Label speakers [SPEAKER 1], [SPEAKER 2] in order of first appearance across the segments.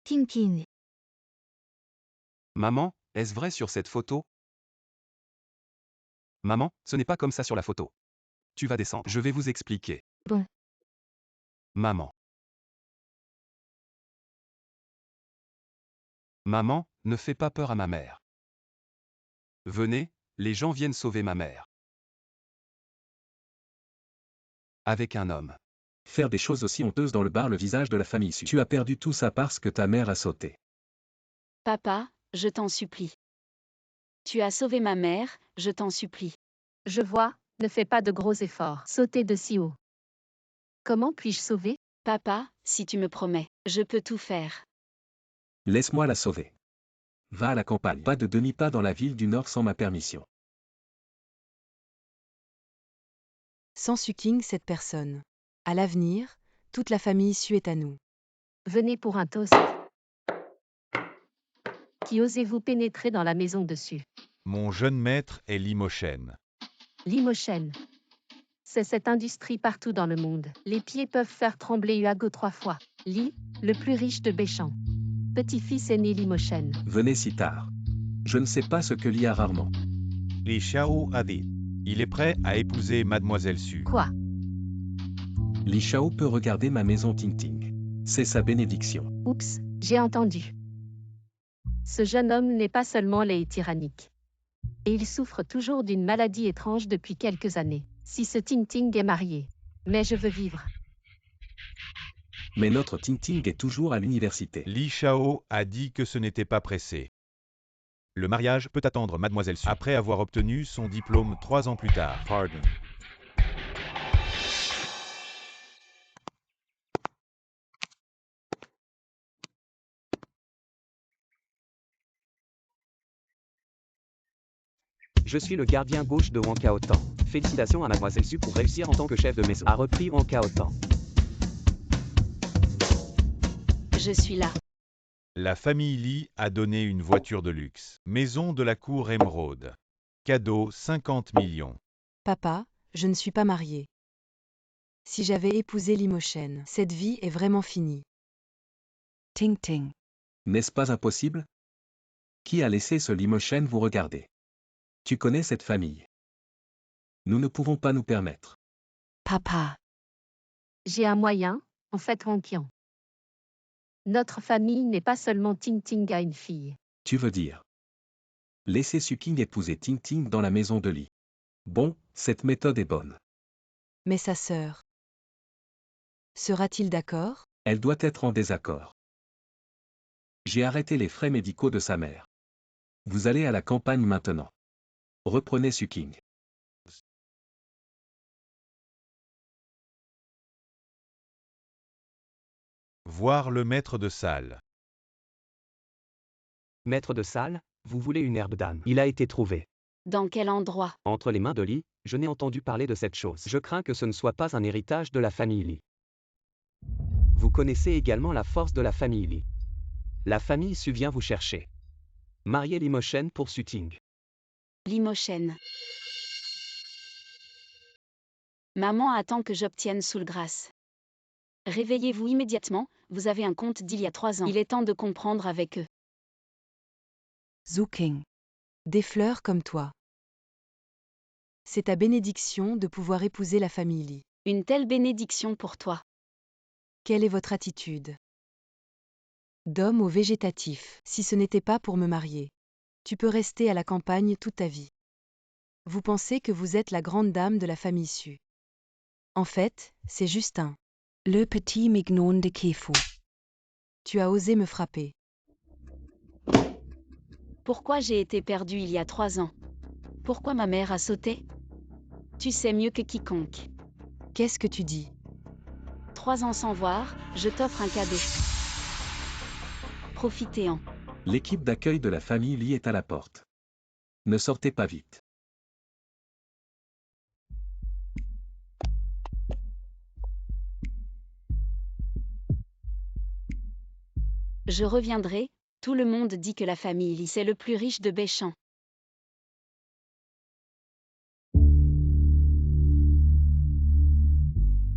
[SPEAKER 1] Tintin.
[SPEAKER 2] Maman, est-ce vrai sur cette photo? Maman, ce n'est pas comme ça sur la photo. Tu vas descendre, je vais vous expliquer.
[SPEAKER 1] Bon.
[SPEAKER 2] Maman. Maman, ne fais pas peur à ma mère. Venez, les gens viennent sauver ma mère. Avec un homme.
[SPEAKER 3] Faire des choses aussi honteuses dans le bar, le visage de la famille issue. Tu as perdu tout ça parce que ta mère a sauté.
[SPEAKER 4] Papa, je t'en supplie. Tu as sauvé ma mère, je t'en supplie.
[SPEAKER 1] Je vois, ne fais pas de gros efforts. Sauter de si haut. Comment puis-je sauver?
[SPEAKER 4] Papa, si tu me promets, je peux tout faire.
[SPEAKER 3] Laisse-moi la sauver. Va à la campagne. Pas de demi-pas dans la ville du Nord sans ma permission.
[SPEAKER 5] Sans Suking cette personne. À l'avenir, toute la famille issue est à nous.
[SPEAKER 1] Venez pour un toast. Qui osez-vous pénétrer dans la maison dessus?
[SPEAKER 6] Mon jeune maître est Limoshen.
[SPEAKER 1] Limoshen. C'est cette industrie partout dans le monde. Les pieds peuvent faire trembler Huago 3 fois. Li, le plus riche de Béchamp. Petit-fils aîné Limoshen.
[SPEAKER 3] Venez si tard. Je ne sais pas ce que Li a rarement.
[SPEAKER 6] Li Shao a dit. Il est prêt à épouser Mademoiselle Su.
[SPEAKER 1] Quoi?
[SPEAKER 3] Li Shao peut regarder ma maison Ting Ting. C'est sa bénédiction.
[SPEAKER 1] Oups, j'ai entendu. Ce jeune homme n'est pas seulement laid et tyrannique. Et il souffre toujours d'une maladie étrange depuis quelques années. Si ce Ting Ting est marié. Mais je veux vivre.
[SPEAKER 3] Mais notre Ting Ting est toujours à l'université.
[SPEAKER 6] Li Shao a dit que ce n'était pas pressé. Le mariage peut attendre Mademoiselle Su après avoir obtenu son diplôme 3 ans plus tard. Pardon.
[SPEAKER 7] Je suis le gardien gauche de Wang Kaotan. Félicitations à Mademoiselle Su pour réussir en tant que chef de maison. A repris Wang Kaotan.
[SPEAKER 4] Je suis là.
[SPEAKER 6] La famille Li a donné une voiture de luxe. Maison de la cour émeraude. Cadeau 50 millions.
[SPEAKER 5] Papa, je ne suis pas mariée. Si j'avais épousé Limoshen, cette vie est vraiment finie. Ting Ting.
[SPEAKER 3] N'est-ce pas impossible? Qui a laissé ce Limoshen vous regarder? Tu connais cette famille. Nous ne pouvons pas nous permettre.
[SPEAKER 5] Papa.
[SPEAKER 1] J'ai un moyen, en fait Ronquian. Notre famille n'est pas seulement Ting Ting à une fille.
[SPEAKER 3] Tu veux dire? Laissez Suking épouser Ting Ting dans la maison de Li. Bon, cette méthode est bonne.
[SPEAKER 5] Mais sa sœur. Sera-t-il d'accord?
[SPEAKER 3] Elle doit être en désaccord. J'ai arrêté les frais médicaux de sa mère. Vous allez à la campagne maintenant. Reprenez Suking.
[SPEAKER 6] Voir le maître de salle.
[SPEAKER 7] Maître de salle, vous voulez une herbe d'âne. Il a été trouvé.
[SPEAKER 4] Dans quel endroit?
[SPEAKER 7] Entre les mains de Li, je n'ai entendu parler de cette chose. Je crains que ce ne soit pas un héritage de la famille Li. Vous connaissez également la force de la famille Li. La famille Su vient vous chercher. Mariez Limoshen pour Suting.
[SPEAKER 4] Limoshen. Maman attend que j'obtienne Soul grâce. Réveillez-vous immédiatement, vous avez un compte d'il y a 3 ans. Il est temps de comprendre avec eux.
[SPEAKER 5] Zuking. Des fleurs comme toi. C'est ta bénédiction de pouvoir épouser la famille Li.
[SPEAKER 4] Une telle bénédiction pour toi.
[SPEAKER 5] Quelle est votre attitude? D'homme au végétatif. Si ce n'était pas pour me marier, tu peux rester à la campagne toute ta vie. Vous pensez que vous êtes la grande dame de la famille Su. En fait, c'est Justin. Le petit mignon de Kefu. Tu as osé me frapper.
[SPEAKER 4] Pourquoi j'ai été perdue il y a 3 ans? Pourquoi ma mère a sauté? Tu sais mieux que quiconque.
[SPEAKER 5] Qu'est-ce que tu dis?
[SPEAKER 4] 3 ans sans voir, je t'offre un cadeau. Profitez-en.
[SPEAKER 3] L'équipe d'accueil de la famille Li est à la porte. Ne sortez pas vite.
[SPEAKER 4] Je reviendrai, tout le monde dit que la famille Li c'est le plus riche de Béchamp.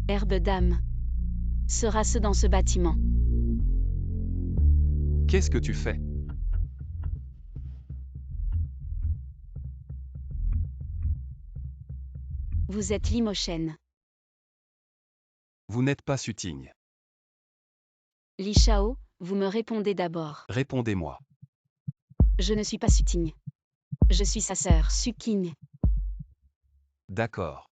[SPEAKER 4] Herbe d'âme. Sera-ce dans ce bâtiment?
[SPEAKER 2] Qu'est-ce que tu fais?
[SPEAKER 4] Vous êtes Limochen.
[SPEAKER 2] Vous n'êtes pas Suting.
[SPEAKER 4] Li Shao, vous me répondez d'abord.
[SPEAKER 2] Répondez-moi.
[SPEAKER 4] Je ne suis pas Suting. Je suis sa sœur, Suking.
[SPEAKER 2] D'accord.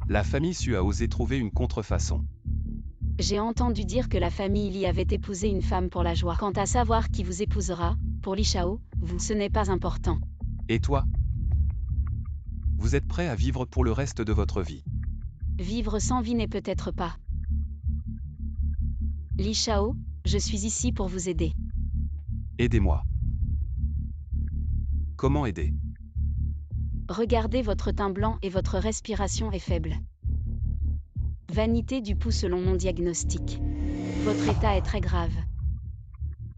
[SPEAKER 2] La famille Su a osé trouver une contrefaçon.
[SPEAKER 4] J'ai entendu dire que la famille Li avait épousé une femme pour la joie. Quant à savoir qui vous épousera, pour Li Shao, ce n'est pas important.
[SPEAKER 2] Et toi? Vous êtes prêt à vivre pour le reste de votre vie?
[SPEAKER 4] Vivre sans vie n'est peut-être pas. Li Shao, je suis ici pour vous aider.
[SPEAKER 2] Aidez-moi. Comment aider?
[SPEAKER 4] Regardez votre teint blanc et votre respiration est faible. Vanité du pouls selon mon diagnostic. Votre état est très grave.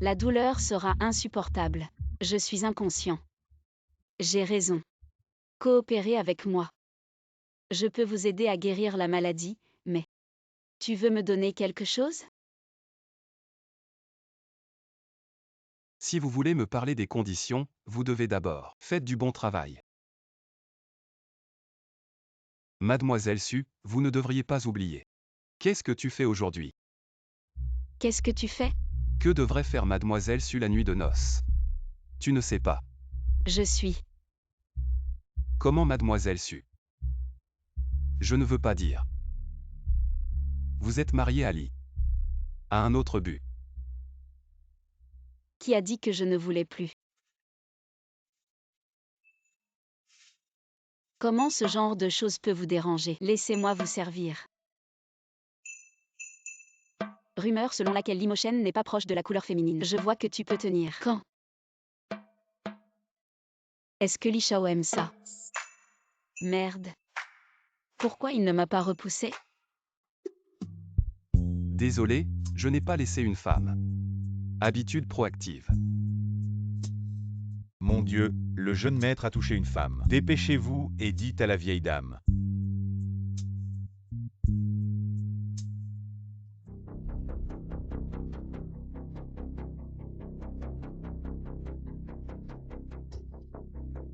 [SPEAKER 4] La douleur sera insupportable. Je suis inconscient. J'ai raison. Coopérez avec moi. Je peux vous aider à guérir la maladie, mais... Tu veux me donner quelque chose?
[SPEAKER 2] Si vous voulez me parler des conditions, vous devez d'abord faites du bon travail. Mademoiselle Su, vous ne devriez pas oublier. Qu'est-ce que tu fais aujourd'hui?
[SPEAKER 4] Qu'est-ce que tu fais?
[SPEAKER 2] Que devrait faire Mademoiselle Su la nuit de noces? Tu ne sais pas.
[SPEAKER 4] Je suis.
[SPEAKER 2] Comment Mademoiselle Su? Je ne veux pas dire. Vous êtes marié à Li. À un autre but.
[SPEAKER 4] Qui a dit que je ne voulais plus? Comment ce genre de choses peut vous déranger? Laissez-moi vous servir. Rumeur selon laquelle Limochen n'est pas proche de la couleur féminine. Je vois que tu peux tenir. Quand? Est-ce que Li Shao aime ça? Merde. Pourquoi il ne m'a pas repoussé?
[SPEAKER 2] Désolé, je n'ai pas laissé une femme. Habitude proactive.
[SPEAKER 6] Mon Dieu, le jeune maître a touché une femme. Dépêchez-vous et dites à la vieille dame.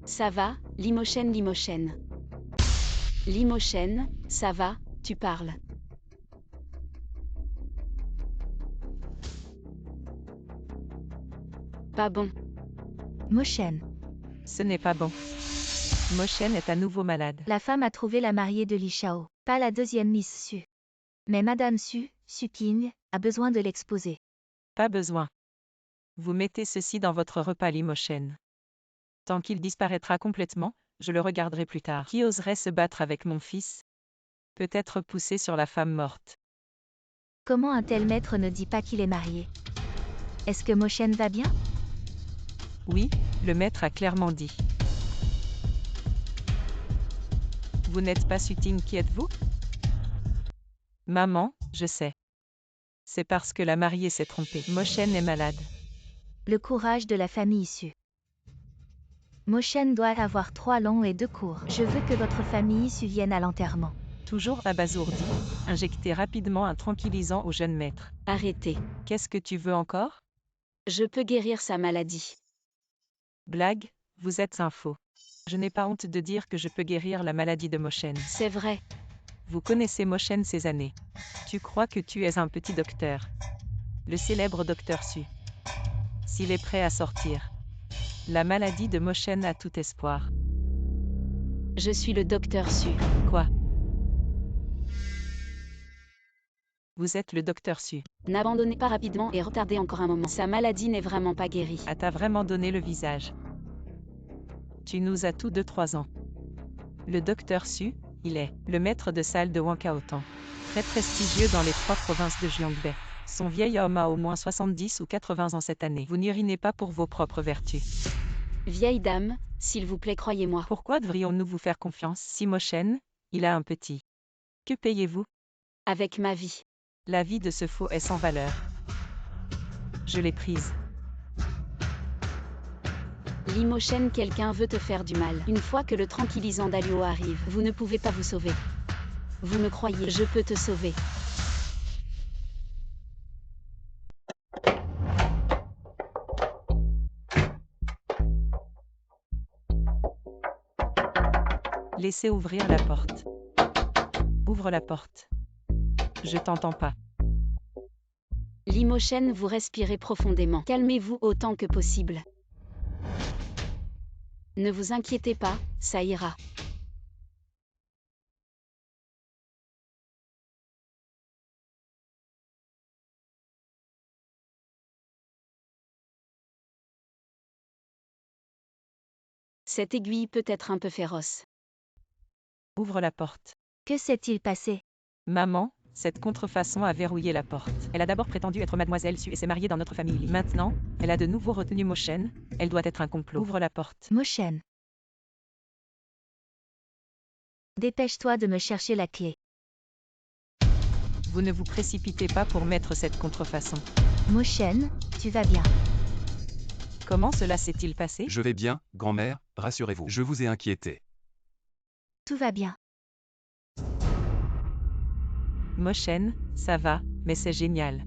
[SPEAKER 4] Ça va, Limochen, Limochen. Limochen, ça va, tu parles. Pas bon.
[SPEAKER 8] Mochen.
[SPEAKER 9] Ce n'est pas bon. Mochen est à nouveau malade.
[SPEAKER 8] La femme a trouvé la mariée de Li Shao, pas la deuxième Miss Su. Mais Madame Su, Suking, a besoin de l'exposer.
[SPEAKER 9] Pas besoin. Vous mettez ceci dans votre repas Limochen. Tant qu'il disparaîtra complètement, je le regarderai plus tard. Qui oserait se battre avec mon fils? Peut-être pousser sur la femme morte.
[SPEAKER 8] Comment un tel maître ne dit pas qu'il est marié? Est-ce que Mochen va bien?
[SPEAKER 9] Oui, le maître a clairement dit. Vous n'êtes pas Suting, qui êtes-vous? Maman, je sais. C'est parce que la mariée s'est trompée. Mochen est malade.
[SPEAKER 8] Le courage de la famille Su. Mochen doit avoir 3 longs et 2 courts. Je veux que votre famille Su vienne à l'enterrement.
[SPEAKER 9] Toujours abasourdi, injectez rapidement un tranquillisant au jeune maître.
[SPEAKER 4] Arrêtez.
[SPEAKER 9] Qu'est-ce que tu veux encore?
[SPEAKER 4] Je peux guérir sa maladie.
[SPEAKER 9] Blague, vous êtes un faux. Je n'ai pas honte de dire que je peux guérir la maladie de Mochen.
[SPEAKER 4] C'est vrai.
[SPEAKER 9] Vous connaissez Mochen ces années. Tu crois que tu es un petit docteur. Le célèbre docteur Su. S'il est prêt à sortir. La maladie de Mochen a tout espoir.
[SPEAKER 4] Je suis le docteur Su.
[SPEAKER 9] Quoi? Vous êtes le docteur Su.
[SPEAKER 4] N'abandonnez pas rapidement et retardez encore un moment. Sa maladie n'est vraiment pas guérie.
[SPEAKER 9] Ah, t'as vraiment donné le visage. Tu nous as tous 2-3 ans. Le docteur Su, il est le maître de salle de Wankaotan. Très prestigieux dans les 3 provinces de Jiangbei. Son vieil homme a au moins 70 ou 80 ans cette année. Vous n'urinez pas pour vos propres vertus.
[SPEAKER 4] Vieille dame, s'il vous plaît, croyez-moi.
[SPEAKER 9] Pourquoi devrions-nous vous faire confiance? Si Mochen, il a un petit. Que payez-vous?
[SPEAKER 4] Avec ma vie.
[SPEAKER 9] La vie de ce faux est sans valeur. Je l'ai prise.
[SPEAKER 4] Limochen, quelqu'un veut te faire du mal. Une fois que le tranquillisant d'Alio arrive, vous ne pouvez pas vous sauver. Vous me croyez, je peux te sauver.
[SPEAKER 9] Laissez ouvrir la porte. Ouvre la porte. Je t'entends pas.
[SPEAKER 4] Limochen, vous respirez profondément. Calmez-vous autant que possible. Ne vous inquiétez pas, ça ira. Cette aiguille peut être un peu féroce.
[SPEAKER 9] Ouvre la porte.
[SPEAKER 8] Que s'est-il passé?
[SPEAKER 9] Maman, cette contrefaçon a verrouillé la porte. Elle a d'abord prétendu être Mademoiselle Su et s'est mariée dans notre famille. Maintenant, elle a de nouveau retenu Mochen. Elle doit être un complot. Ouvre la porte.
[SPEAKER 8] Mochen. Dépêche-toi de me chercher la clé.
[SPEAKER 9] Vous ne vous précipitez pas pour mettre cette contrefaçon.
[SPEAKER 8] Mochen, tu vas bien.
[SPEAKER 9] Comment cela s'est-il passé?
[SPEAKER 2] Je vais bien, grand-mère, rassurez-vous. Je vous ai inquiété.
[SPEAKER 8] Tout va bien.
[SPEAKER 9] Mochen, ça va, mais c'est génial.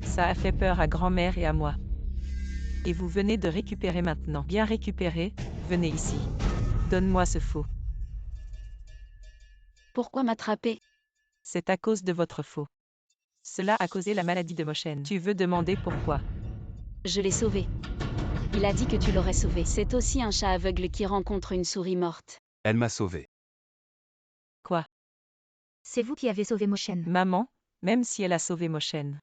[SPEAKER 9] Ça a fait peur à grand-mère et à moi. Et vous venez de récupérer maintenant. Bien récupéré, venez ici. Donne-moi ce faux.
[SPEAKER 4] Pourquoi m'attraper?
[SPEAKER 9] C'est à cause de votre faux. Cela a causé la maladie de Mochen. Tu veux demander pourquoi?
[SPEAKER 4] Je l'ai sauvé. Il a dit que tu l'aurais sauvé. C'est aussi un chat aveugle qui rencontre une souris morte.
[SPEAKER 2] Elle m'a sauvé.
[SPEAKER 9] Quoi?
[SPEAKER 8] C'est vous qui avez sauvé Mochen.
[SPEAKER 9] Maman, même si elle a sauvé Mochen.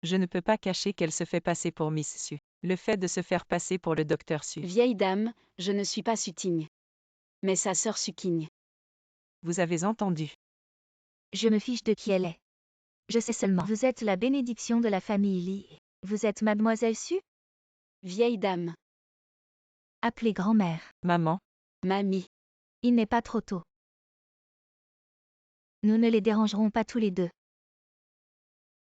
[SPEAKER 9] Je ne peux pas cacher qu'elle se fait passer pour Miss Su. Le fait de se faire passer pour le docteur Su.
[SPEAKER 4] Vieille dame, je ne suis pas Suting. Mais sa sœur Suking.
[SPEAKER 9] Vous avez entendu.
[SPEAKER 8] Je me fiche de qui elle est. Je sais seulement. Vous êtes la bénédiction de la famille Lee. Vous êtes Mademoiselle Su?
[SPEAKER 4] Vieille dame.
[SPEAKER 8] Appelez grand-mère.
[SPEAKER 9] Maman,
[SPEAKER 4] Mamie.
[SPEAKER 8] Il n'est pas trop tôt. Nous ne les dérangerons pas tous les deux.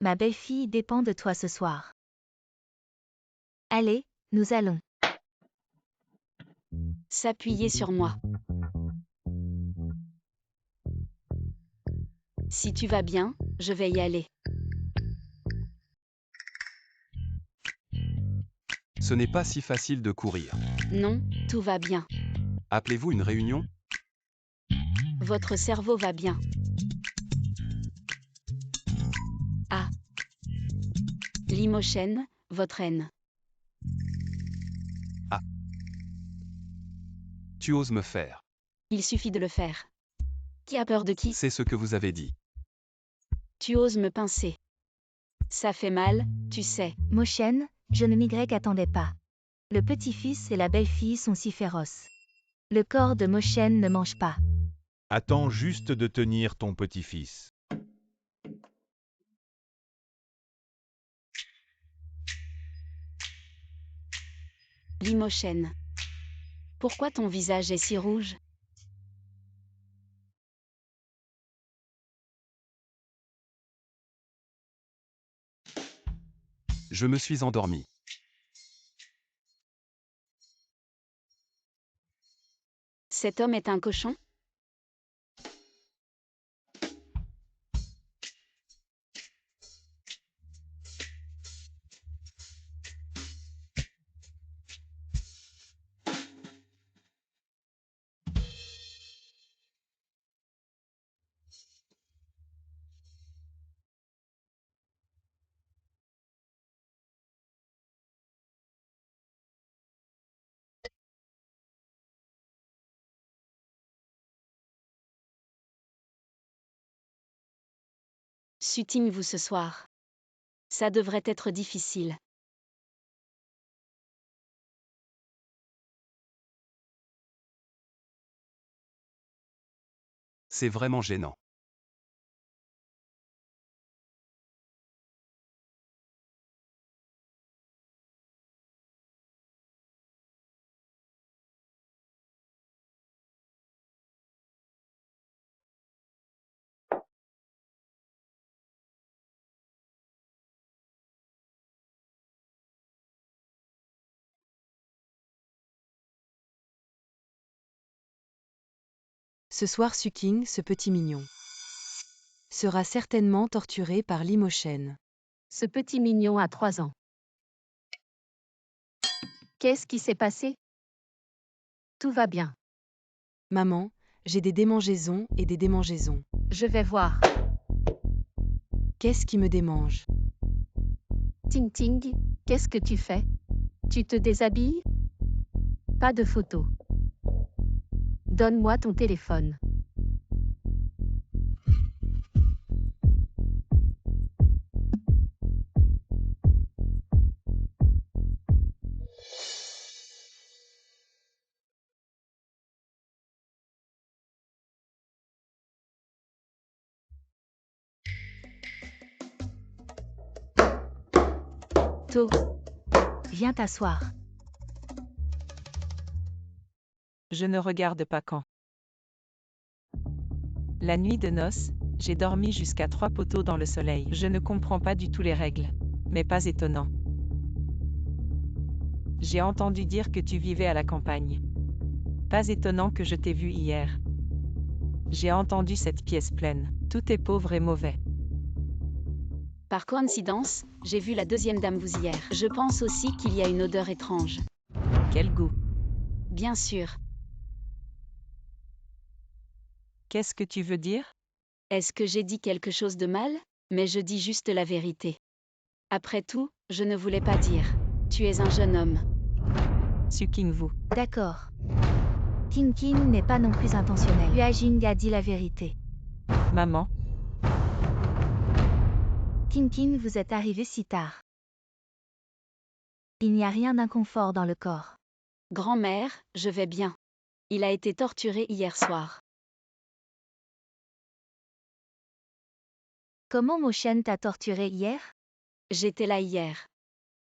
[SPEAKER 8] Ma belle-fille dépend de toi ce soir. Allez, nous allons.
[SPEAKER 4] S'appuyer sur moi. Si tu vas bien, je vais y aller.
[SPEAKER 2] Ce n'est pas si facile de courir.
[SPEAKER 4] Non, tout va bien.
[SPEAKER 2] Appelez-vous une réunion?
[SPEAKER 4] Votre cerveau va bien. Ah. Limochen, votre haine.
[SPEAKER 2] Ah. Tu oses me faire.
[SPEAKER 4] Il suffit de le faire. Qui a peur de qui?
[SPEAKER 2] C'est ce que vous avez dit.
[SPEAKER 4] Tu oses me pincer. Ça fait mal, tu sais.
[SPEAKER 8] Mochen, je ne m'y attendais pas. Le petit-fils et la belle-fille sont si féroces. Le corps de Mochen ne mange pas.
[SPEAKER 6] Attends juste de tenir ton petit-fils.
[SPEAKER 4] Limochen. Pourquoi ton visage est si rouge?
[SPEAKER 2] Je me suis endormi.
[SPEAKER 4] Cet homme est un cochon? Suting-vous ce soir. Ça devrait être difficile.
[SPEAKER 2] C'est vraiment gênant.
[SPEAKER 5] Ce soir Suking, ce petit mignon, sera certainement torturé par Limochen.
[SPEAKER 1] Ce petit mignon a 3 ans. Qu'est-ce qui s'est passé? Tout va bien.
[SPEAKER 5] Maman, J'ai des démangeaisons et des démangeaisons.
[SPEAKER 1] Je vais voir.
[SPEAKER 5] Qu'est-ce qui me démange?
[SPEAKER 1] Ting Ting, qu'est-ce que tu fais? Tu te déshabilles? Pas de photo. Donne-moi ton téléphone.
[SPEAKER 8] To. Viens t'asseoir.
[SPEAKER 9] Je ne regarde pas quand. La nuit de noces, j'ai dormi jusqu'à 3 poteaux dans le soleil. Je ne comprends pas du tout les règles. Mais pas étonnant. J'ai entendu dire que tu vivais à la campagne. Pas étonnant que je t'ai vu hier. J'ai entendu cette pièce pleine. Tout est pauvre et mauvais.
[SPEAKER 4] Par coïncidence, j'ai vu la deuxième dame vous hier. Je pense aussi qu'il y a une odeur étrange.
[SPEAKER 9] Quel goût.
[SPEAKER 4] Bien sûr.
[SPEAKER 9] Qu'est-ce que tu veux dire?
[SPEAKER 4] Est-ce que j'ai dit quelque chose de mal? Mais je dis juste la vérité. Après tout, je ne voulais pas dire. Tu es un jeune homme.
[SPEAKER 9] Sukingvu.
[SPEAKER 8] D'accord. Ting Ting n'est pas non plus intentionnel. Yuajing a dit la vérité.
[SPEAKER 9] Maman,
[SPEAKER 8] Ting Ting, vous êtes arrivé si tard. Il n'y a rien d'inconfort dans le corps.
[SPEAKER 4] Grand-mère, je vais bien. Il a été torturé hier soir.
[SPEAKER 8] Comment Moshen t'a torturé hier?
[SPEAKER 4] J'étais là hier.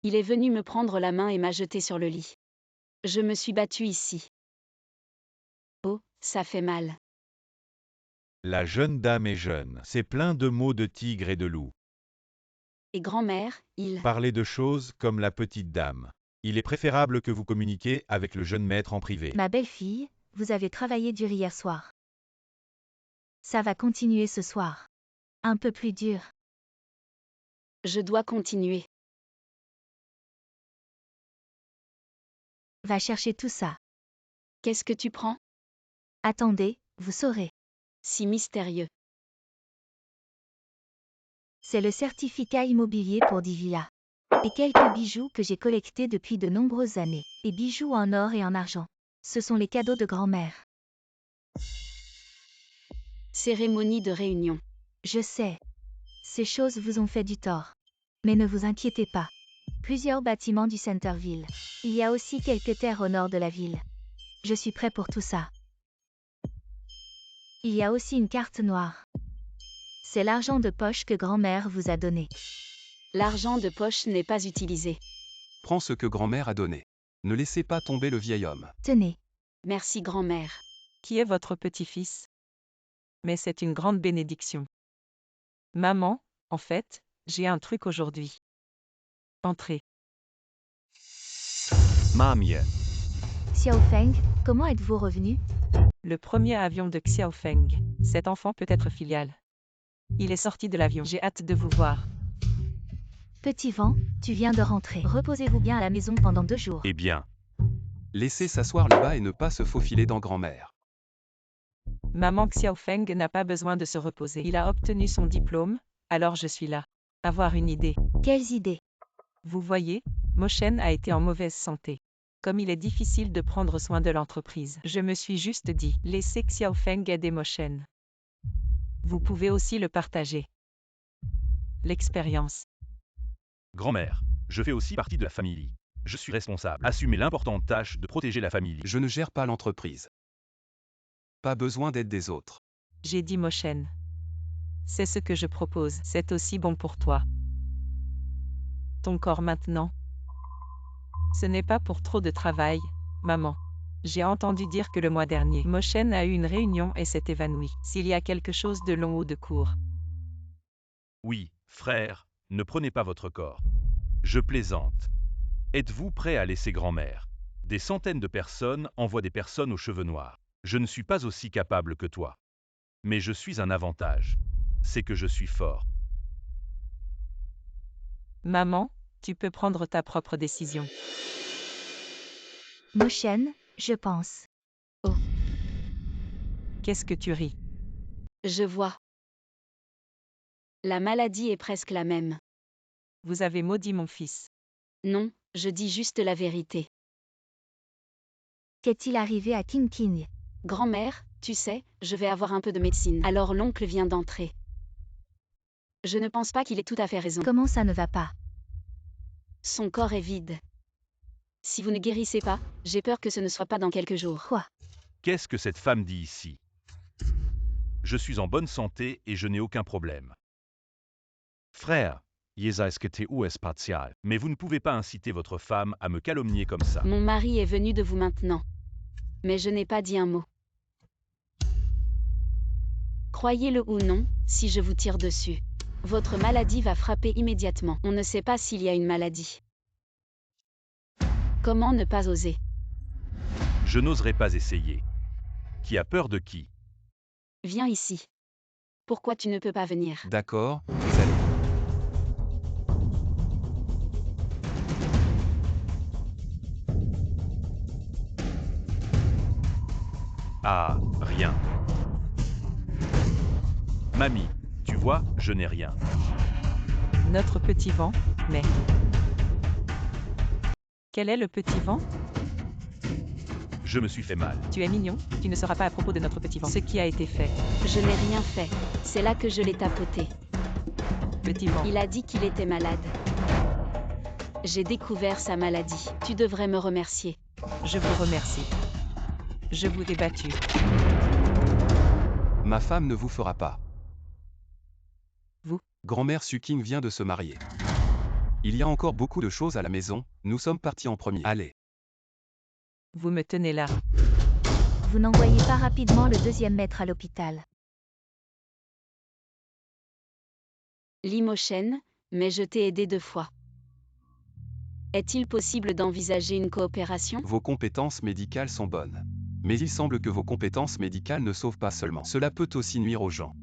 [SPEAKER 4] Il est venu me prendre la main et m'a jeté sur le lit. Je me suis battue ici. Oh, ça fait mal.
[SPEAKER 6] La jeune dame est jeune. C'est plein de mots de tigre et de loup.
[SPEAKER 4] Et grand-mère, il...
[SPEAKER 6] Parlez de choses comme la petite dame. Il est préférable que vous communiquiez avec le jeune maître en privé.
[SPEAKER 8] Ma belle-fille, vous avez travaillé dur hier soir. Ça va continuer ce soir. Un peu plus dur.
[SPEAKER 4] Je dois continuer.
[SPEAKER 8] Va chercher tout ça.
[SPEAKER 4] Qu'est-ce que tu prends?
[SPEAKER 8] Attendez, vous saurez.
[SPEAKER 4] Si mystérieux.
[SPEAKER 8] C'est le certificat immobilier pour Divya. Et quelques bijoux que j'ai collectés depuis de nombreuses années. Et bijoux en or et en argent. Ce sont les cadeaux de grand-mère.
[SPEAKER 4] Cérémonie de réunion.
[SPEAKER 8] Je sais. Ces choses vous ont fait du tort. Mais ne vous inquiétez pas. Plusieurs bâtiments du Centerville. Il y a aussi quelques terres au nord de la ville. Je suis prêt pour tout ça. Il y a aussi une carte noire. C'est l'argent de poche que grand-mère vous a donné.
[SPEAKER 4] L'argent de poche n'est pas utilisé.
[SPEAKER 2] Prends ce que grand-mère a donné. Ne laissez pas tomber le vieil homme.
[SPEAKER 8] Tenez.
[SPEAKER 4] Merci grand-mère.
[SPEAKER 9] qui est votre petit-fils? Mais c'est une grande bénédiction. Maman, en fait, j'ai un truc aujourd'hui. Entrez.
[SPEAKER 3] Mamie.
[SPEAKER 8] Xiaofeng, comment êtes-vous revenu?
[SPEAKER 9] Le premier avion de Xiaofeng. Cet enfant peut être filial. Il est sorti de l'avion. J'ai hâte de vous voir.
[SPEAKER 8] Petit vent, tu viens de rentrer. Reposez-vous bien à la maison pendant 2 jours.
[SPEAKER 6] Eh bien,
[SPEAKER 2] Laissez s'asseoir là-bas et ne pas se faufiler dans grand-mère.
[SPEAKER 9] Maman Xiaofeng n'a pas besoin de se reposer. Il a obtenu son diplôme, alors je suis là. Avoir une idée.
[SPEAKER 8] Quelles idées?
[SPEAKER 9] Vous voyez, Moshen a été en mauvaise santé. Comme il est difficile de prendre soin de l'entreprise, je me suis juste dit, laissez Xiaofeng aider Moshen. Vous pouvez aussi le partager. L'expérience.
[SPEAKER 10] Grand-mère, je fais aussi partie de la famille. Je suis responsable. Assumez l'importante tâche de protéger la famille.
[SPEAKER 2] Je ne gère pas l'entreprise. Pas besoin d'aide des autres.
[SPEAKER 9] J'ai dit Moshen. C'est ce que je propose. C'est aussi bon pour toi. Ton corps maintenant. Ce n'est pas pour trop de travail, maman. J'ai entendu dire que le mois dernier, Moshen a eu une réunion et s'est évanoui. S'il y a quelque chose de long ou de court.
[SPEAKER 10] Oui, frère, ne prenez pas votre corps. Je plaisante. Êtes-vous prêt à laisser grand-mère? Des centaines de personnes envoient des personnes aux cheveux noirs. Je ne suis pas aussi capable que toi. Mais je suis un avantage. C'est que je suis fort.
[SPEAKER 9] Maman, tu peux prendre ta propre décision.
[SPEAKER 8] Moshen, je pense. Oh.
[SPEAKER 9] Qu'est-ce que tu ris?
[SPEAKER 4] Je vois. La maladie est presque la même.
[SPEAKER 9] Vous avez maudit mon fils.
[SPEAKER 4] Non, je dis juste la vérité.
[SPEAKER 8] Qu'est-il arrivé à King King?
[SPEAKER 4] Grand-mère, tu sais, je vais avoir un peu de médecine. Alors l'oncle vient d'entrer. Je ne pense pas qu'il ait tout à fait raison.
[SPEAKER 8] Comment ça ne va pas?
[SPEAKER 4] Son corps est vide. Si vous ne guérissez pas, j'ai peur que ce ne soit pas dans quelques jours.
[SPEAKER 8] Quoi?
[SPEAKER 10] Qu'est-ce que cette femme dit ici? Je suis en bonne santé et je n'ai aucun problème. Frère, ihr seid GTU spatial, mais vous ne pouvez pas inciter votre femme à me calomnier comme ça.
[SPEAKER 4] Mon mari est venu de vous maintenant. Mais je n'ai pas dit un mot. Croyez-le ou non, si je vous tire dessus, votre maladie va frapper immédiatement. On ne sait pas s'il y a une maladie. Comment ne pas oser?
[SPEAKER 10] Je n'oserais pas essayer. Qui a peur de qui?
[SPEAKER 4] Viens ici. Pourquoi tu ne peux pas venir?
[SPEAKER 2] D'accord, vous allez.
[SPEAKER 10] Ah, rien. Mamie, tu vois, je n'ai rien.
[SPEAKER 9] Notre petit vent, mais... Quel est le petit vent?
[SPEAKER 10] Je me suis fait mal.
[SPEAKER 9] Tu es mignon, tu ne seras pas à propos de notre petit vent. Ce qui a été fait.
[SPEAKER 4] Je n'ai rien fait. C'est là que je l'ai tapoté.
[SPEAKER 9] Petit vent.
[SPEAKER 4] Il a dit qu'il était malade. J'ai découvert sa maladie. Tu devrais me remercier.
[SPEAKER 9] Je vous remercie. Je vous ai battu.
[SPEAKER 2] Ma femme ne vous fera pas.
[SPEAKER 9] Vous?
[SPEAKER 2] Grand-mère Suking vient de se marier. Il y a encore beaucoup de choses à la maison, nous sommes partis en premier. Allez.
[SPEAKER 9] Vous me tenez là.
[SPEAKER 8] Vous n'envoyez pas rapidement le deuxième maître à l'hôpital.
[SPEAKER 4] Limochen, mais je t'ai aidé 2 fois. Est-il possible d'envisager une coopération?
[SPEAKER 2] Vos compétences médicales sont bonnes. Mais il semble que vos compétences médicales ne sauvent pas seulement. Cela peut aussi nuire aux gens.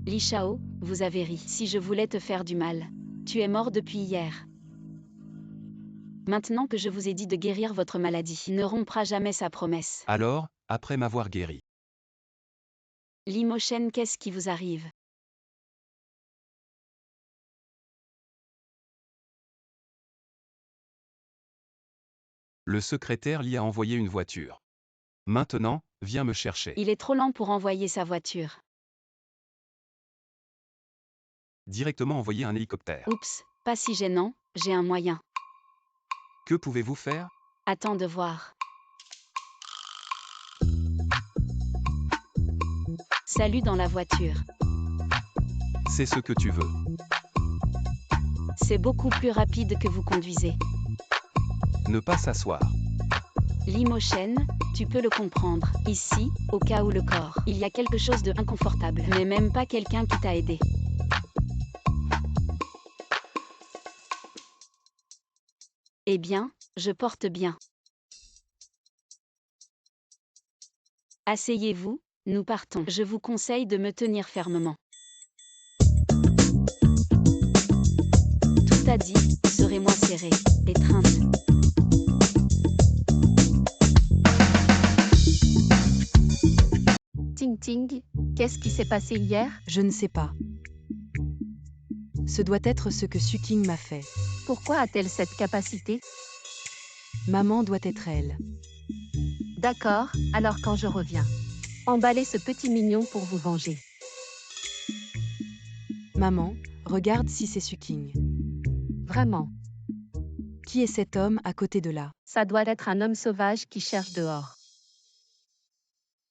[SPEAKER 4] Li Shao, vous avez ri. Si je voulais te faire du mal. Tu es mort depuis hier. Maintenant que je vous ai dit de guérir votre maladie, il ne rompra jamais sa promesse.
[SPEAKER 2] Alors, après m'avoir guéri.
[SPEAKER 4] Limochen, qu'est-ce qui vous arrive?
[SPEAKER 2] Le secrétaire Li a envoyé une voiture. Maintenant, viens me chercher.
[SPEAKER 4] Il est trop lent pour envoyer sa voiture.
[SPEAKER 2] Directement envoyer un hélicoptère.
[SPEAKER 4] Oups, pas si gênant, j'ai un moyen.
[SPEAKER 2] Que pouvez-vous faire?
[SPEAKER 4] Attends de voir. Salut dans la voiture.
[SPEAKER 2] C'est ce que tu veux.
[SPEAKER 4] C'est beaucoup plus rapide que vous conduisez.
[SPEAKER 2] Ne pas s'asseoir.
[SPEAKER 4] Limochen, tu peux le comprendre. Ici, au cas où le corps, il y a quelque chose de inconfortable, mais même pas quelqu'un qui t'a aidé. Eh bien, je porte bien. Asseyez-vous, nous partons. Je vous conseille de me tenir fermement. Tout a dit, serrez-moi serré. Étreinte.
[SPEAKER 1] Ting Ting, qu'est-ce qui s'est passé hier?
[SPEAKER 5] Je ne sais pas. Ce doit être ce que Suking m'a fait.
[SPEAKER 1] Pourquoi a-t-elle cette capacité?
[SPEAKER 5] Maman doit être elle.
[SPEAKER 1] D'accord, alors quand je reviens. Emballez ce petit mignon pour vous venger.
[SPEAKER 5] Maman, regarde si c'est Suking.
[SPEAKER 1] Vraiment,
[SPEAKER 5] Qui est cet homme à côté de là?
[SPEAKER 1] ça doit être un homme sauvage qui cherche dehors.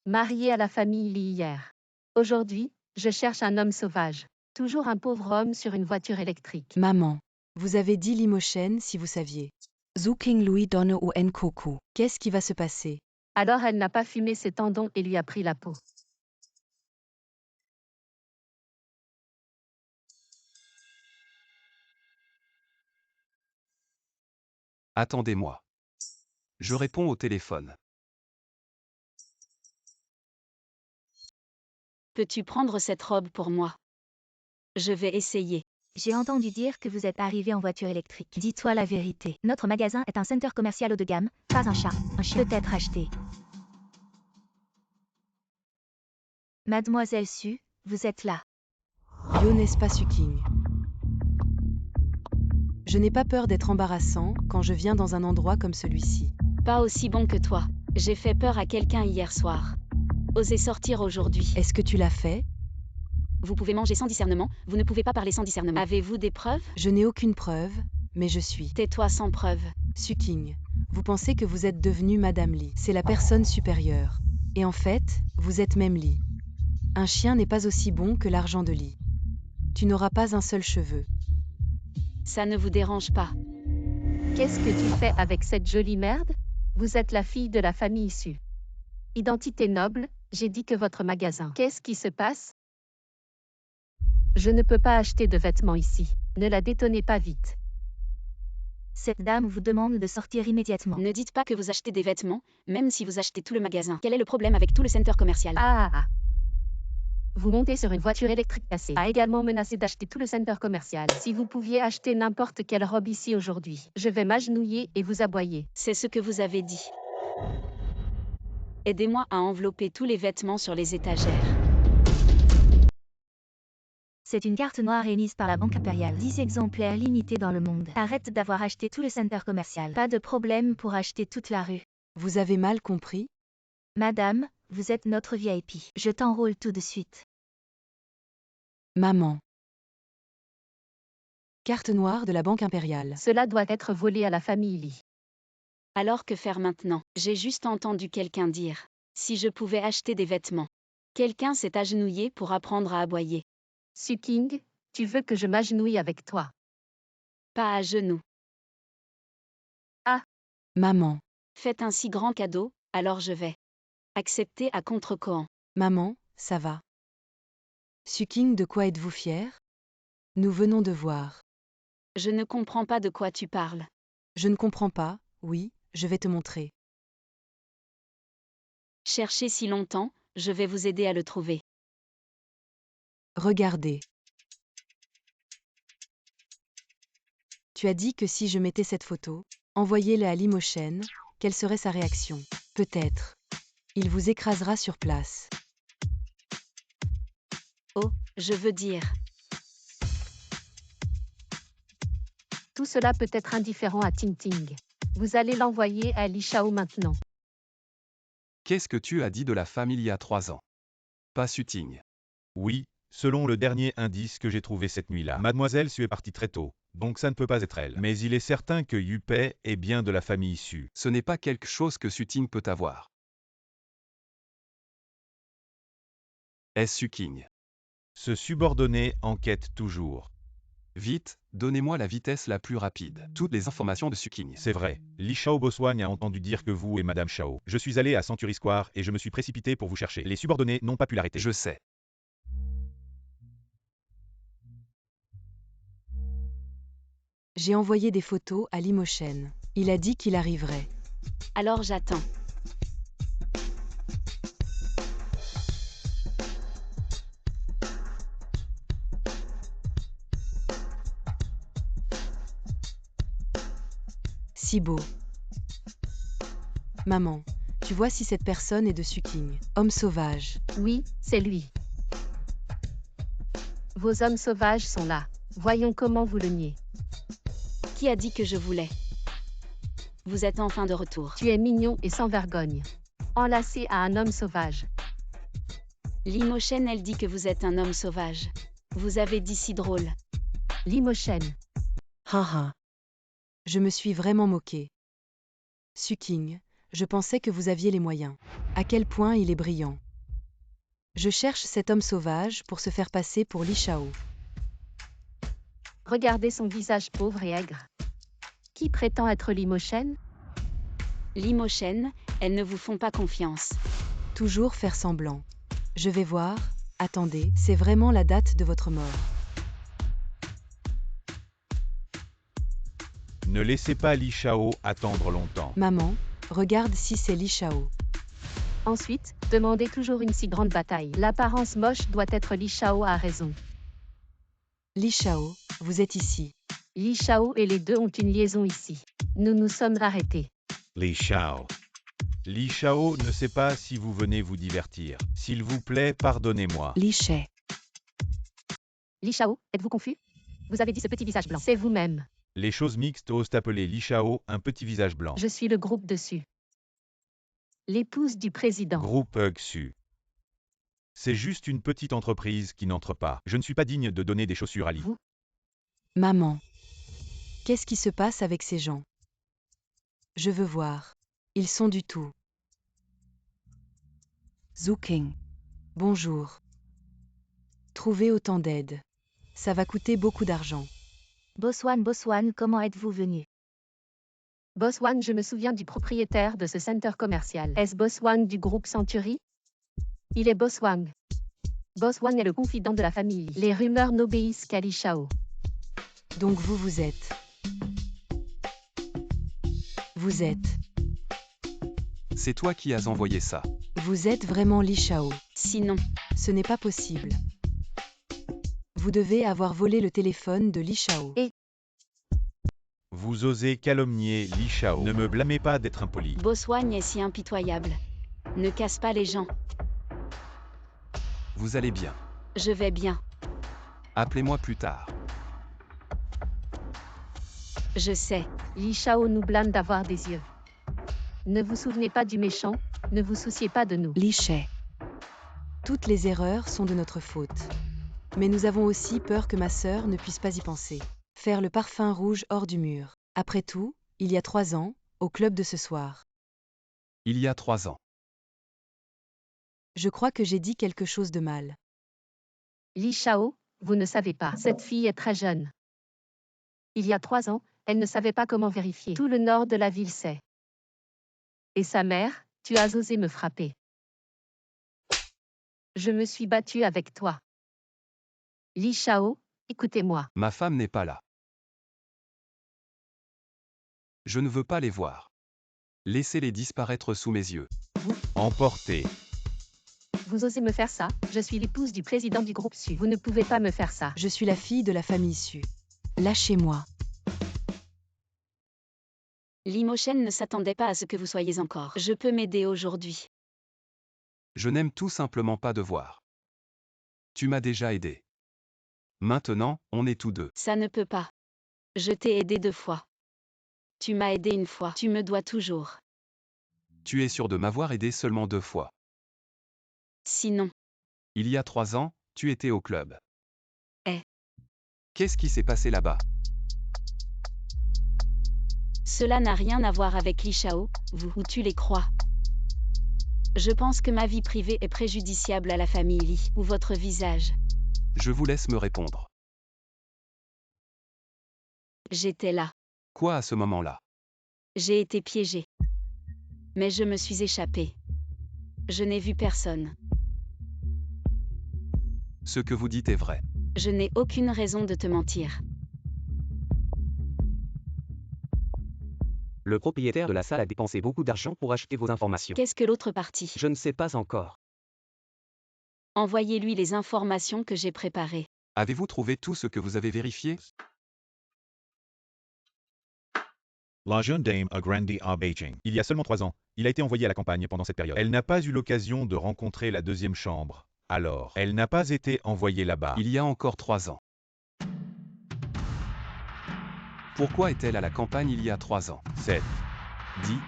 [SPEAKER 1] Marié à la famille Li hier. Aujourd'hui, je cherche un homme sauvage. Toujours un pauvre homme sur une voiture électrique.
[SPEAKER 5] Maman, vous avez dit Limochen si vous saviez. Suking Louis donne au Nkoku. Qu'est-ce qui va se passer?
[SPEAKER 1] Alors elle n'a pas fumé ses tendons et lui a pris la peau.
[SPEAKER 2] Attendez-moi. Je réponds au téléphone.
[SPEAKER 4] Peux-tu prendre cette robe pour moi? Je vais essayer.
[SPEAKER 8] J'ai entendu dire que vous êtes arrivé en voiture électrique. Dis-toi la vérité. Notre magasin est un centre commercial haut de gamme, pas un chat. Un chien peut être acheté. Mademoiselle Su, vous êtes là.
[SPEAKER 5] Yo, n'est-ce pas Suking? Je n'ai pas peur d'être embarrassant quand je viens dans un endroit comme celui-ci.
[SPEAKER 4] Pas aussi bon que toi. J'ai fait peur à quelqu'un hier soir. Osez sortir aujourd'hui.
[SPEAKER 5] Est-ce que tu l'as fait?
[SPEAKER 4] Vous pouvez manger sans discernement, vous ne pouvez pas parler sans discernement. Avez-vous des preuves?
[SPEAKER 5] Je n'ai aucune preuve, mais je suis.
[SPEAKER 4] Tais-toi sans preuve.
[SPEAKER 5] Suking, vous pensez que vous êtes devenue Madame Lee. C'est la personne supérieure. Et en fait, vous êtes même Lee. Un chien n'est pas aussi bon que l'argent de Lee. Tu n'auras pas un seul cheveu.
[SPEAKER 4] Ça ne vous dérange pas.
[SPEAKER 1] Qu'est-ce que tu fais avec cette jolie merde? Vous êtes la fille de la famille Su. Identité noble, j'ai dit que votre magasin. Qu'est-ce qui se passe? Je ne peux pas acheter de vêtements ici. Ne la détonnez pas vite.
[SPEAKER 8] Cette dame vous demande de sortir immédiatement.
[SPEAKER 4] Ne dites pas que vous achetez des vêtements, même si vous achetez tout le magasin. Quel est le problème avec tout le centre commercial?
[SPEAKER 1] Ah. Vous montez sur une voiture électrique cassée. A également menacé d'acheter tout le centre commercial. Si vous pouviez acheter n'importe quelle robe ici aujourd'hui, je vais m'agenouiller et vous aboyer.
[SPEAKER 4] C'est ce que vous avez dit. Aidez-moi à envelopper tous les vêtements sur les étagères.
[SPEAKER 8] C'est une carte noire émise par la Banque impériale. 10 exemplaires limités dans le monde. Arrête d'avoir acheté tout le centre commercial. Pas de problème pour acheter toute la rue.
[SPEAKER 5] Vous avez mal compris?
[SPEAKER 8] Madame, vous êtes notre VIP. Je t'enrôle tout de suite.
[SPEAKER 5] Maman. Carte noire de la Banque impériale.
[SPEAKER 1] Cela doit être volé à la famille Lee.
[SPEAKER 4] Alors que faire maintenant? J'ai juste entendu quelqu'un dire. Si je pouvais acheter des vêtements. Quelqu'un s'est agenouillé pour apprendre à aboyer.
[SPEAKER 1] Suking, tu veux que je m'agenouille avec toi?
[SPEAKER 4] Pas à genoux.
[SPEAKER 1] Ah.
[SPEAKER 5] Maman.
[SPEAKER 4] Faites un si grand cadeau, alors je vais. Accepter à contre-coan.
[SPEAKER 5] Maman, ça va. Suking, de quoi êtes-vous fier? Nous venons de voir.
[SPEAKER 4] Je ne comprends pas de quoi tu parles.
[SPEAKER 5] Je ne comprends pas, oui, je vais te montrer.
[SPEAKER 4] Cherchez si longtemps, je vais vous aider à le trouver.
[SPEAKER 5] Regardez. Tu as dit que si je mettais cette photo, envoyez-la à Limochen, quelle serait sa réaction? Peut-être. Il vous écrasera sur place.
[SPEAKER 4] Oh, je veux dire.
[SPEAKER 1] Tout cela peut être indifférent à Tinting. Vous allez l'envoyer à Li Shao maintenant.
[SPEAKER 2] Qu'est-ce que tu as dit de la famille il y a 3 ans? Pas Suting.
[SPEAKER 6] Oui, selon le dernier indice que j'ai trouvé cette nuit-là. Mademoiselle Su est partie très tôt, donc ça ne peut pas être elle. Mais il est certain que Yupei est bien de la famille Su.
[SPEAKER 2] Ce n'est pas quelque chose que Suting peut avoir. Est-ce Suking?
[SPEAKER 6] Ce subordonné enquête toujours.
[SPEAKER 2] Vite, donnez-moi la vitesse la plus rapide. Toutes les informations de Suking.
[SPEAKER 6] C'est vrai, Li Shao Boswagne a entendu dire que vous et Madame Shao. Je suis allé à Century Square et je me suis précipité pour vous chercher. Les subordonnés n'ont pas pu l'arrêter.
[SPEAKER 2] Je sais.
[SPEAKER 5] J'ai envoyé des photos à Limochen. Il a dit qu'il arriverait.
[SPEAKER 4] Alors j'attends.
[SPEAKER 5] Si beau. Maman, tu vois si cette personne est de Suking. Homme sauvage.
[SPEAKER 1] Oui, c'est lui. Vos hommes sauvages sont là. Voyons comment vous le niez.
[SPEAKER 4] Qui a dit que je voulais? Vous êtes enfin de retour.
[SPEAKER 1] Tu es mignon et sans vergogne. Enlacé à un homme sauvage.
[SPEAKER 4] Limochen, elle dit que vous êtes un homme sauvage. Vous avez dit si drôle.
[SPEAKER 1] Limochen.
[SPEAKER 5] Haha. Je me suis vraiment moqué. Suking, je pensais que vous aviez les moyens. À quel point il est brillant. Je cherche cet homme sauvage pour se faire passer pour Li Shao.
[SPEAKER 1] Regardez son visage pauvre et aigre. Qui prétend être Limochen?
[SPEAKER 4] Limochen, elles ne vous font pas confiance.
[SPEAKER 5] Toujours faire semblant. Je vais voir. Attendez, c'est vraiment la date de votre mort.
[SPEAKER 6] Ne laissez pas Li Shao attendre longtemps.
[SPEAKER 5] Maman, regarde si c'est Li Shao.
[SPEAKER 1] Ensuite, demandez toujours une si grande bataille. L'apparence moche doit être Li Shao a raison.
[SPEAKER 5] Li Shao, vous êtes ici.
[SPEAKER 1] Li Shao et les deux ont une liaison ici. Nous nous sommes arrêtés.
[SPEAKER 6] Li Shao. Li Shao ne sait pas si vous venez vous divertir. S'il vous plaît, pardonnez-moi.
[SPEAKER 5] Li Shai.
[SPEAKER 1] Li Shao, êtes-vous confus? Vous avez dit ce petit visage blanc. C'est vous-même.
[SPEAKER 6] Les choses mixtes osent appeler Li Shao un petit visage blanc.
[SPEAKER 1] Je suis le groupe dessus. L'épouse du président.
[SPEAKER 6] Groupe Xu. C'est juste une petite entreprise qui n'entre pas. Je ne suis pas digne de donner des chaussures à Li.
[SPEAKER 1] Vous?
[SPEAKER 5] Maman. Qu'est-ce qui se passe avec ces gens? Je veux voir. Ils sont du tout. Zuking. Bonjour. Trouver autant d'aide. Ça va coûter beaucoup d'argent.
[SPEAKER 8] Boswan, comment êtes-vous venu?
[SPEAKER 1] Boswan, je me souviens du propriétaire de ce center commercial. Est-ce Boswan du groupe Century? Il est Boswan. Boswan est le confident de la famille. Les rumeurs n'obéissent qu'à Li Shao.
[SPEAKER 5] Donc vous êtes. Vous êtes.
[SPEAKER 2] C'est toi qui as envoyé ça.
[SPEAKER 5] Vous êtes vraiment Li Shao.
[SPEAKER 4] Sinon,
[SPEAKER 5] Ce n'est pas possible. Vous devez avoir volé le téléphone de Li Shao.
[SPEAKER 6] Vous osez calomnier Li Shao. Ne me blâmez pas d'être impoli.
[SPEAKER 4] Boswan est si impitoyable. Ne casse pas les gens.
[SPEAKER 2] Vous allez bien.
[SPEAKER 4] Je vais bien.
[SPEAKER 2] Appelez-moi plus tard.
[SPEAKER 4] Je sais.
[SPEAKER 1] Li Shao nous blâme d'avoir des yeux. Ne vous souvenez pas du méchant, ne vous souciez pas de nous.
[SPEAKER 5] Li Shai. Toutes les erreurs sont de notre faute. Mais nous avons aussi peur que ma sœur ne puisse pas y penser. Faire le parfum rouge hors du mur. Après tout, il y a 3 ans, au club de ce soir.
[SPEAKER 2] Il y a 3 ans.
[SPEAKER 5] Je crois que j'ai dit quelque chose de mal.
[SPEAKER 1] Li Shao, vous ne savez pas. Cette fille est très jeune. Il y a 3 ans, elle ne savait pas comment vérifier. Tout le nord de la ville sait. Et sa mère, tu as osé me frapper. Je me suis battue avec toi. Li Shao, écoutez-moi.
[SPEAKER 2] Ma femme n'est pas là. Je ne veux pas les voir. Laissez-les disparaître sous mes yeux.
[SPEAKER 6] Emporté.
[SPEAKER 1] Vous osez me faire ça? Je suis l'épouse du président du groupe Su. Vous ne pouvez pas me faire ça.
[SPEAKER 5] Je suis la fille de la famille Su. Lâchez-moi.
[SPEAKER 4] Limochen ne s'attendait pas à ce que vous soyez encore. Je peux m'aider aujourd'hui.
[SPEAKER 2] Je n'aime tout simplement pas devoir. Tu m'as déjà aidé. Maintenant, on est tous deux.
[SPEAKER 4] Ça ne peut pas. Je t'ai aidé 2 fois. Tu m'as aidé 1 fois. Tu me dois toujours.
[SPEAKER 2] Tu es sûr de m'avoir aidé seulement 2 fois.
[SPEAKER 4] Sinon,
[SPEAKER 2] Il y a 3 ans, tu étais au club.
[SPEAKER 4] Eh.
[SPEAKER 2] Qu'est-ce qui s'est passé là-bas?
[SPEAKER 4] cela n'a rien à voir avec Li Shao, vous ou tu les crois. Je pense que ma vie privée est préjudiciable à la famille Li, ou votre visage.
[SPEAKER 2] Je vous laisse me répondre.
[SPEAKER 4] J'étais là.
[SPEAKER 2] Quoi à ce moment-là?
[SPEAKER 4] J'ai été piégée. Mais je me suis échappée. Je n'ai vu personne.
[SPEAKER 2] Ce que vous dites est vrai.
[SPEAKER 4] Je n'ai aucune raison de te mentir.
[SPEAKER 7] Le propriétaire de la salle a dépensé beaucoup d'argent pour acheter vos informations.
[SPEAKER 4] Qu'est-ce que l'autre partie?
[SPEAKER 7] Je ne sais pas encore.
[SPEAKER 4] Envoyez-lui les informations que j'ai préparées.
[SPEAKER 2] Avez-vous trouvé tout ce que vous avez vérifié?
[SPEAKER 6] La jeune dame a grandi à Beijing. Il y a seulement 3 ans, il a été envoyé à la campagne pendant cette période. Elle n'a pas eu l'occasion de rencontrer la 2e chambre. Alors, elle n'a pas été envoyée là-bas.
[SPEAKER 2] Il y a encore 3 ans. Pourquoi est-elle à la campagne il y a 3 ans?
[SPEAKER 6] 7.
[SPEAKER 2] Dis,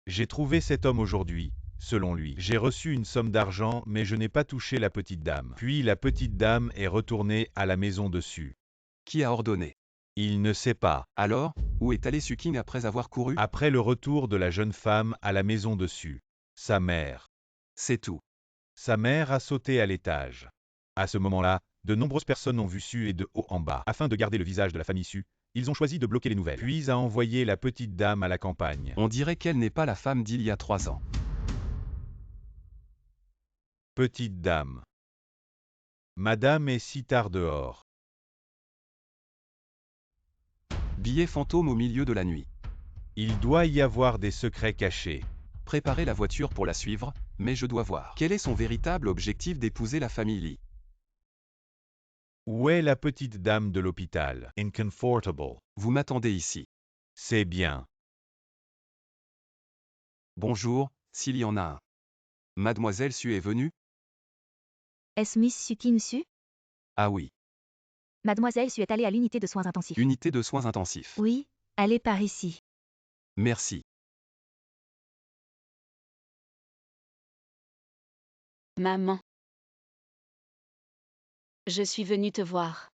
[SPEAKER 6] J'ai trouvé cet homme aujourd'hui. Selon lui, j'ai reçu une somme d'argent, mais je n'ai pas touché la petite dame. Puis la petite dame est retournée à la maison dessus.
[SPEAKER 2] qui a ordonné?
[SPEAKER 6] Il ne sait pas.
[SPEAKER 2] Alors, où est allé Suking après avoir couru?
[SPEAKER 6] Après le retour de la jeune femme à la maison dessus, sa mère.
[SPEAKER 2] C'est tout.
[SPEAKER 6] Sa mère a sauté à l'étage. À ce moment-là, de nombreuses personnes ont vu Su et de haut en bas. Afin de garder le visage de la famille Su, ils ont choisi de bloquer les nouvelles. Puis a envoyé la petite dame à la campagne.
[SPEAKER 2] On dirait qu'elle n'est pas la femme d'il y a 3 ans.
[SPEAKER 6] Petite dame. Madame est si tard dehors.
[SPEAKER 2] Billet fantôme au milieu de la nuit.
[SPEAKER 6] Il doit y avoir des secrets cachés.
[SPEAKER 2] Préparez la voiture pour la suivre, mais je dois voir. Quel est son véritable objectif d'épouser la famille Li?
[SPEAKER 6] Où est la petite dame de l'hôpital? Incomfortable.
[SPEAKER 2] Vous m'attendez ici.
[SPEAKER 6] C'est bien.
[SPEAKER 2] Bonjour, s'il y en a un. Mademoiselle Su est venue?
[SPEAKER 8] Est-ce Miss Su King Su?
[SPEAKER 2] Ah oui.
[SPEAKER 8] Mademoiselle Su est allée à l'unité de soins intensifs.
[SPEAKER 2] Unité de soins intensifs.
[SPEAKER 8] Oui, elle est par ici.
[SPEAKER 2] Merci.
[SPEAKER 4] Maman. Je suis venue te voir.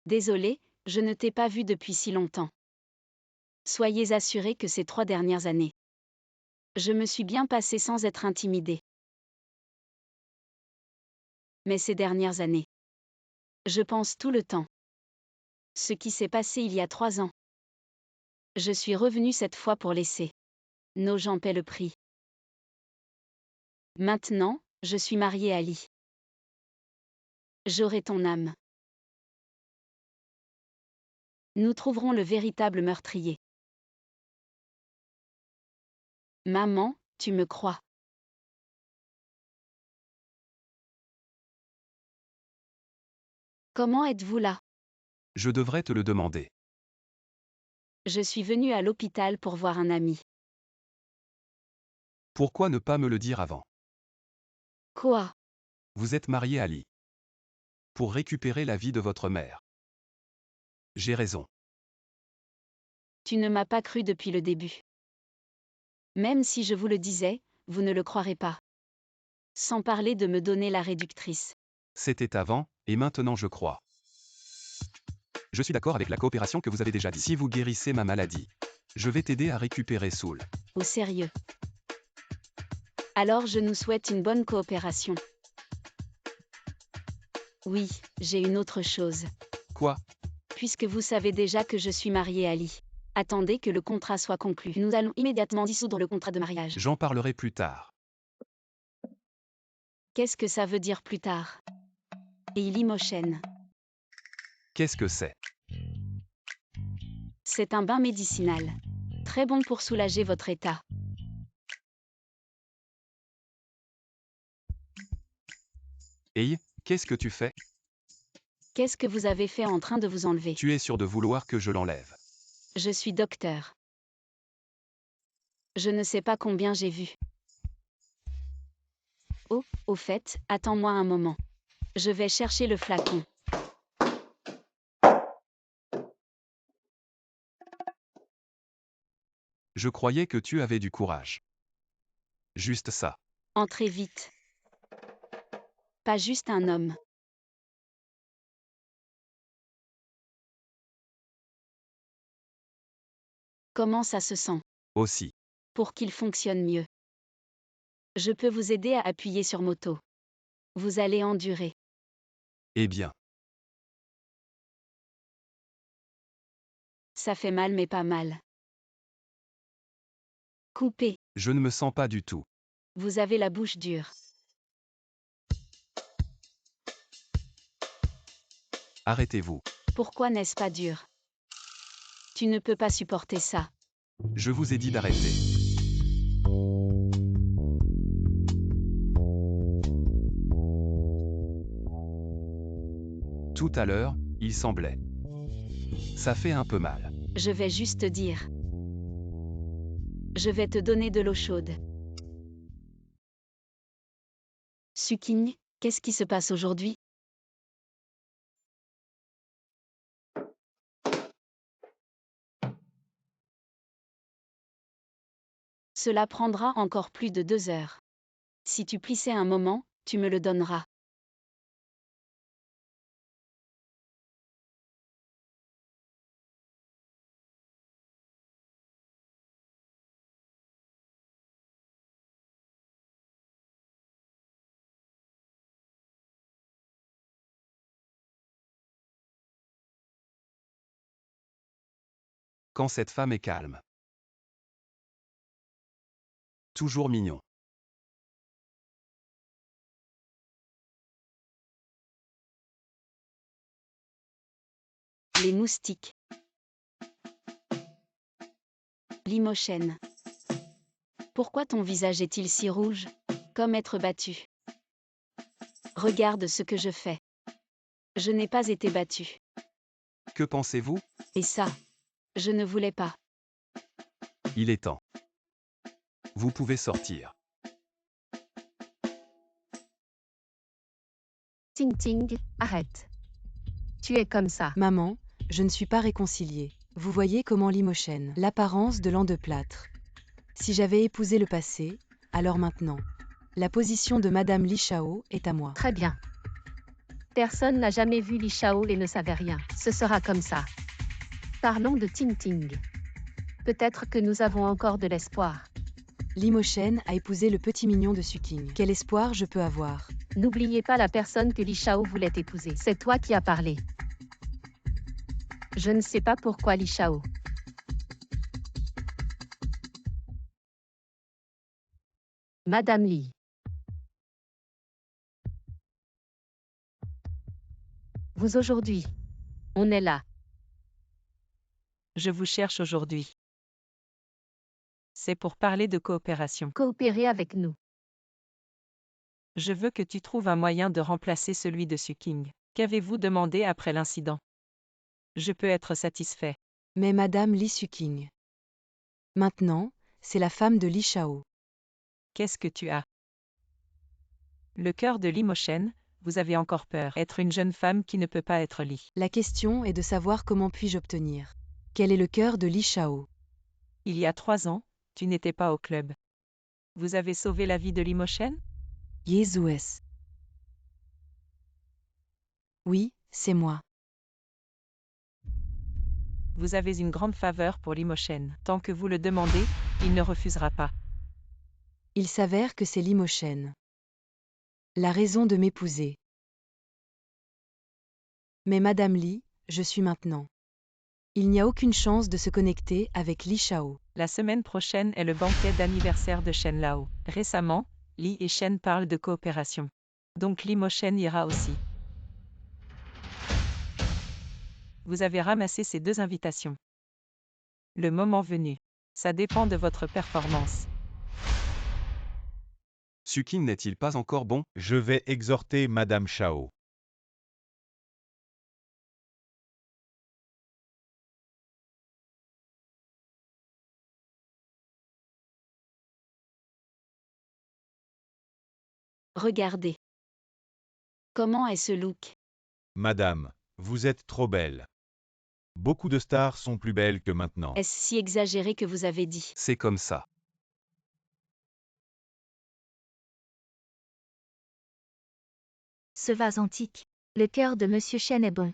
[SPEAKER 4] Désolée, je ne t'ai pas vue depuis si longtemps. Soyez assurés que ces 3 dernières années, je me suis bien passée sans être intimidée. Mais ces dernières années, je pense tout le temps. Ce qui s'est passé il y a 3 ans. Je suis revenue cette fois pour laisser nos gens paient le prix. Maintenant, je suis mariée à Ali. J'aurai ton âme. Nous trouverons le véritable meurtrier. Maman, tu me crois. Comment êtes-vous là?
[SPEAKER 2] Je devrais te le demander.
[SPEAKER 4] Je suis venue à l'hôpital pour voir un ami.
[SPEAKER 2] Pourquoi ne pas me le dire avant?
[SPEAKER 4] Quoi?
[SPEAKER 2] Vous êtes marié à Ali. Pour récupérer la vie de votre mère. J'ai raison.
[SPEAKER 4] Tu ne m'as pas cru depuis le début. Même si je vous le disais, vous ne le croirez pas. Sans parler de me donner la réductrice.
[SPEAKER 2] C'était avant, et maintenant je crois. Je suis d'accord avec la coopération que vous avez déjà dit. Si vous guérissez ma maladie, je vais t'aider à récupérer Soul.
[SPEAKER 4] Au sérieux. Alors je nous souhaite une bonne coopération. Oui, j'ai une autre chose.
[SPEAKER 2] Quoi?
[SPEAKER 4] Puisque vous savez déjà que je suis mariée à Ali. Attendez que le contrat soit conclu. Nous allons immédiatement dissoudre le contrat de mariage.
[SPEAKER 2] J'en parlerai plus tard.
[SPEAKER 4] Qu'est-ce que ça veut dire plus tard? Et Limochen.
[SPEAKER 2] Qu'est-ce que c'est?
[SPEAKER 4] C'est un bain médicinal. Très bon pour soulager votre état.
[SPEAKER 2] Hey, qu'est-ce que tu fais?
[SPEAKER 4] Qu'est-ce que vous avez fait en train de vous enlever?
[SPEAKER 2] Tu es sûr de vouloir que je l'enlève?
[SPEAKER 4] Je suis docteur. Je ne sais pas combien j'ai vu. Oh, au fait, attends-moi un moment. Je vais chercher le flacon.
[SPEAKER 2] Je croyais que tu avais du courage. Juste ça.
[SPEAKER 4] Entrez vite. Pas juste un homme. Comment ça se sent?
[SPEAKER 2] Aussi.
[SPEAKER 4] Pour qu'il fonctionne mieux. Je peux vous aider à appuyer sur moto. Vous allez endurer.
[SPEAKER 2] Eh bien.
[SPEAKER 4] Ça fait mal mais pas mal. Coupez.
[SPEAKER 2] Je ne me sens pas du tout.
[SPEAKER 4] Vous avez la bouche dure.
[SPEAKER 2] Arrêtez-vous.
[SPEAKER 4] Pourquoi n'est-ce pas dur? Tu ne peux pas supporter ça.
[SPEAKER 2] Je vous ai dit d'arrêter. Tout à l'heure, il semblait. Ça fait un peu mal.
[SPEAKER 4] Je vais juste te dire. Je vais te donner de l'eau chaude. Suking, qu'est-ce qui se passe aujourd'hui? Cela prendra encore plus de 2 heures. Si tu plissais un moment, tu me le donneras.
[SPEAKER 2] Quand cette femme est calme. Toujours mignon.
[SPEAKER 4] Les moustiques. Limochen. Pourquoi ton visage est-il si rouge? Comme être battu. Regarde ce que je fais. Je n'ai pas été battue.
[SPEAKER 2] Que pensez-vous?
[SPEAKER 4] Et ça, je ne voulais pas.
[SPEAKER 2] Il est temps. Vous pouvez sortir.
[SPEAKER 1] Ting Ting, arrête. Tu es comme ça.
[SPEAKER 5] Maman, je ne suis pas réconciliée. Vous voyez comment Limochen, l'apparence de l'an de plâtre. Si j'avais épousé le passé, alors maintenant. La position de Madame Li Shao est à moi.
[SPEAKER 1] Très bien. Personne n'a jamais vu Li Shao et ne savait rien. Ce sera comme ça. Parlons de Ting Ting. Peut-être que nous avons encore de l'espoir.
[SPEAKER 5] Limochen a épousé le petit mignon de Suking. Quel espoir je peux avoir?
[SPEAKER 1] N'oubliez pas la personne que Li Shao voulait épouser. C'est toi qui as parlé. Je ne sais pas pourquoi Li Shao. Madame Li. Vous aujourd'hui. On est là.
[SPEAKER 9] Je vous cherche aujourd'hui. C'est pour parler de coopération.
[SPEAKER 1] Coopérez avec nous.
[SPEAKER 9] Je veux que tu trouves un moyen de remplacer celui de Suking. Qu'avez-vous demandé après l'incident? Je peux être satisfait.
[SPEAKER 5] Mais Madame Li Suking. Maintenant, c'est la femme de Li Shao.
[SPEAKER 9] Qu'est-ce que tu as? Le cœur de Limochen, vous avez encore peur. Être une jeune femme qui ne peut pas être Li.
[SPEAKER 5] La question est de savoir comment puis-je obtenir. Quel est le cœur de Li Shao?
[SPEAKER 9] Il y a 3 ans, tu n'étais pas au club. Vous avez sauvé la vie de Limochen?
[SPEAKER 5] Jésus. Oui, c'est moi.
[SPEAKER 9] Vous avez une grande faveur pour Limochen. Tant que vous le demandez, il ne refusera pas.
[SPEAKER 5] Il s'avère que c'est Limochen. La raison de m'épouser. Mais Madame Li, je suis maintenant. Il n'y a aucune chance de se connecter avec Li Shao.
[SPEAKER 9] La semaine prochaine est le banquet d'anniversaire de Shen Lao. Récemment, Li et Shen parlent de coopération. Donc Limochen ira aussi. Vous avez ramassé ces 2 invitations. Le moment venu. Ça dépend de votre performance.
[SPEAKER 2] Suking n'est-il pas encore bon?
[SPEAKER 6] Je vais exhorter Madame Shao.
[SPEAKER 4] Regardez. Comment est ce look?
[SPEAKER 6] Madame, vous êtes trop belle. Beaucoup de stars sont plus belles que maintenant.
[SPEAKER 4] Est-ce si exagéré que vous avez dit?
[SPEAKER 2] C'est comme ça.
[SPEAKER 8] Ce vase antique. Le cœur de Monsieur Chen est bon.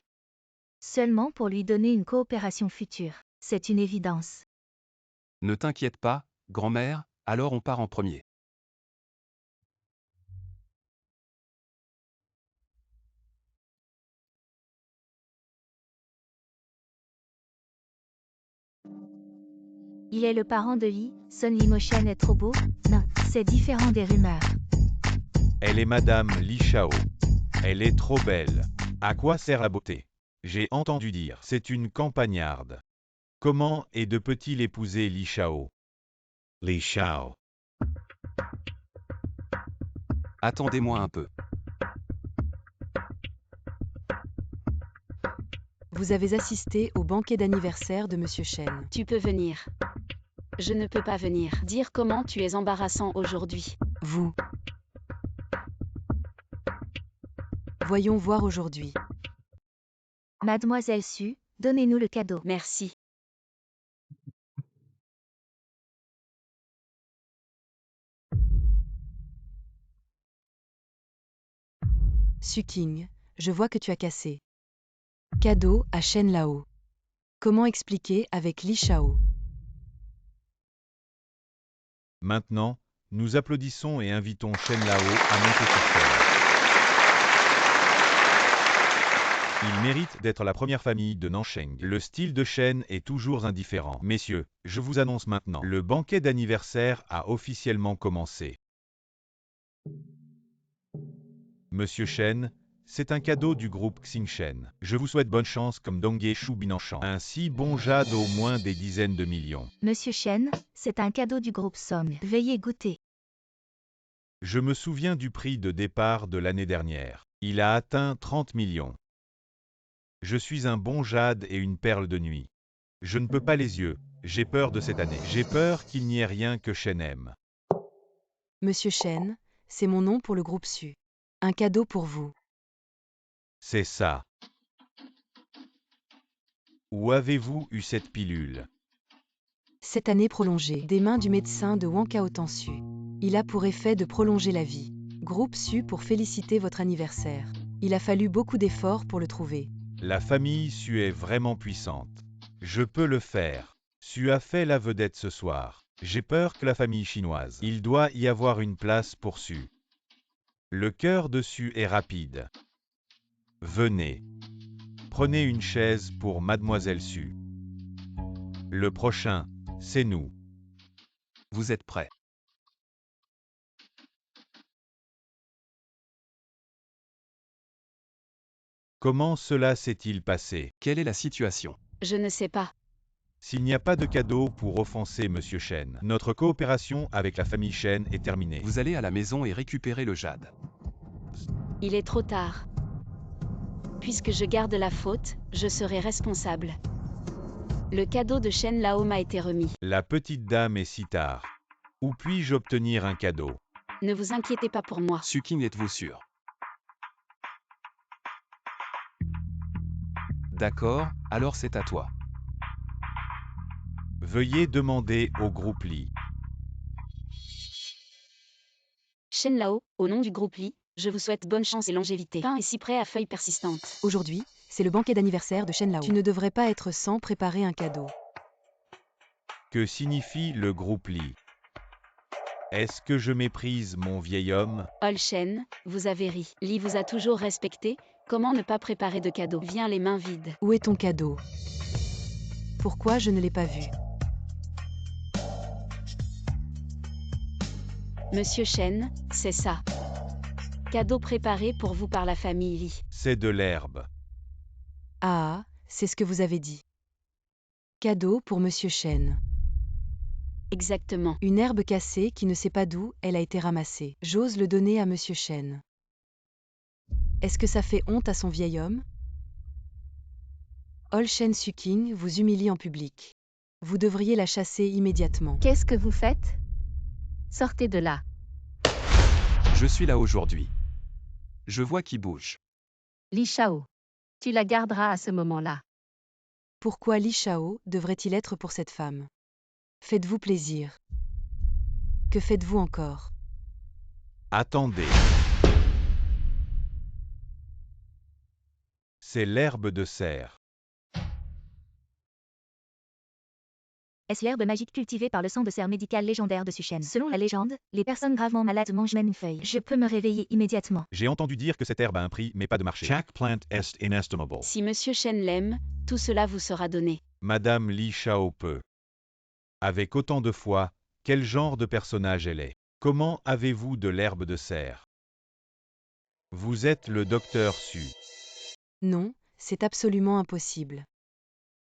[SPEAKER 8] Seulement pour lui donner une coopération future. C'est une évidence.
[SPEAKER 2] Ne t'inquiète pas, grand-mère, alors on part en premier.
[SPEAKER 8] Il est le parent de Li, Son Limochen est trop beau? Non, c'est différent des rumeurs.
[SPEAKER 6] Elle est Madame Li Shao. Elle est trop belle. À quoi sert la beauté? J'ai entendu dire. C'est une campagnarde. Comment et de peut-il épouser Li Shao? Li Shao.
[SPEAKER 2] Attendez-moi un peu.
[SPEAKER 5] Vous avez assisté au banquet d'anniversaire de Monsieur Chen.
[SPEAKER 4] Tu peux venir. Je ne peux pas venir. Dire comment tu es embarrassant aujourd'hui.
[SPEAKER 5] Vous. Voyons voir aujourd'hui.
[SPEAKER 8] Mademoiselle Su, donnez-nous le cadeau.
[SPEAKER 4] Merci.
[SPEAKER 5] Suking, je vois que tu as cassé. Cadeau à Shen Lao. Comment expliquer avec Li Shao?
[SPEAKER 6] Maintenant, nous applaudissons et invitons Shen Lao à monter sur scène. Il mérite d'être la première famille de Nansheng. Le style de Shen est toujours indifférent. Messieurs, je vous annonce maintenant, le banquet d'anniversaire a officiellement commencé. Monsieur Shen, c'est un cadeau du groupe Xingshen. Je vous souhaite bonne chance comme Dongye Shu Binanchan. Ainsi bon jade au moins des dizaines de millions.
[SPEAKER 8] Monsieur Chen, c'est un cadeau du groupe Song. Veuillez goûter.
[SPEAKER 6] Je me souviens du prix de départ de l'année dernière. Il a atteint 30 millions. Je suis un bon jade et une perle de nuit. Je ne peux pas les yeux, J'ai peur de cette année. J'ai peur qu'il n'y ait rien que Shen aime.
[SPEAKER 5] Monsieur Shen, c'est mon nom pour le groupe Su. Un cadeau pour vous.
[SPEAKER 6] C'est ça. Où avez-vous eu cette pilule?
[SPEAKER 5] Cette année prolongée, des mains du médecin de Wankaotan Su. Il a pour effet de prolonger la vie. Groupe Su pour féliciter votre anniversaire. Il a fallu beaucoup d'efforts pour le trouver.
[SPEAKER 6] La famille Su est vraiment puissante. Je peux le faire. Su a fait la vedette ce soir. J'ai peur que la famille chinoise. Il doit y avoir une place pour Su. Le cœur de Su est rapide. Venez. Prenez une chaise pour Mademoiselle Su. Le prochain, c'est nous.
[SPEAKER 2] Vous êtes prêts?
[SPEAKER 6] Comment cela s'est-il passé?
[SPEAKER 2] Quelle est la situation?
[SPEAKER 4] Je ne sais pas.
[SPEAKER 6] S'il n'y a pas de cadeau pour offenser Monsieur Shen, notre coopération avec la famille Shen est terminée.
[SPEAKER 2] Vous allez à la maison et récupérer le jade.
[SPEAKER 4] Il est trop tard. Puisque je garde la faute, je serai responsable. Le cadeau de Shen Lao m'a été remis.
[SPEAKER 6] La petite dame est si tard. Où puis-je obtenir un cadeau?
[SPEAKER 4] Ne vous inquiétez pas pour moi.
[SPEAKER 2] Suking, êtes-vous sûr? D'accord, alors c'est à toi.
[SPEAKER 6] Veuillez demander au groupe Li.
[SPEAKER 4] Shen Lao, au nom du groupe Li, je vous souhaite bonne chance et longévité. Pain et cyprès à feuilles persistantes.
[SPEAKER 5] Aujourd'hui, c'est le banquet d'anniversaire de Shen Lao. Tu ne devrais pas être sans préparer un cadeau.
[SPEAKER 6] Que signifie le groupe Li? Est-ce que je méprise mon vieil homme?
[SPEAKER 4] Ol Shen, vous avez ri. Li vous a toujours respecté, comment ne pas préparer de cadeau? Viens les mains vides.
[SPEAKER 5] Où est ton cadeau? Pourquoi je ne l'ai pas vu?
[SPEAKER 4] Monsieur Shen, c'est ça. Cadeau préparé pour vous par la famille Li.
[SPEAKER 6] C'est de l'herbe.
[SPEAKER 5] Ah, c'est ce que vous avez dit. Cadeau pour Monsieur Shen.
[SPEAKER 4] Exactement.
[SPEAKER 5] Une herbe cassée qui ne sait pas d'où elle a été ramassée. J'ose le donner à Monsieur Shen. Est-ce que ça fait honte à son vieil homme? Ol Shen Suking vous humilie en public. Vous devriez la chasser immédiatement.
[SPEAKER 1] Qu'est-ce que vous faites? Sortez de là.
[SPEAKER 2] Je suis là aujourd'hui. Je vois qui bouge.
[SPEAKER 1] Li Shao. Tu la garderas à ce moment-là.
[SPEAKER 5] Pourquoi Li Shao devrait-il être pour cette femme? Faites-vous plaisir. Que faites-vous encore?
[SPEAKER 6] Attendez. C'est l'herbe de serre.
[SPEAKER 8] Est-ce l'herbe magique cultivée par le sang de cerf médical légendaire de Sushen? Selon la légende, les personnes gravement malades mangent même une feuille. Je peux me réveiller immédiatement.
[SPEAKER 6] J'ai entendu dire que cette herbe a un prix, mais pas de marché.
[SPEAKER 10] Chaque plante est inestimable.
[SPEAKER 4] Si Monsieur Shen l'aime, tout cela vous sera donné.
[SPEAKER 6] Madame Li Shao peut. Avec autant de foi, quel genre de personnage elle est? Comment avez-vous de l'herbe de serre? Vous êtes le docteur Su.
[SPEAKER 5] Non, c'est absolument impossible.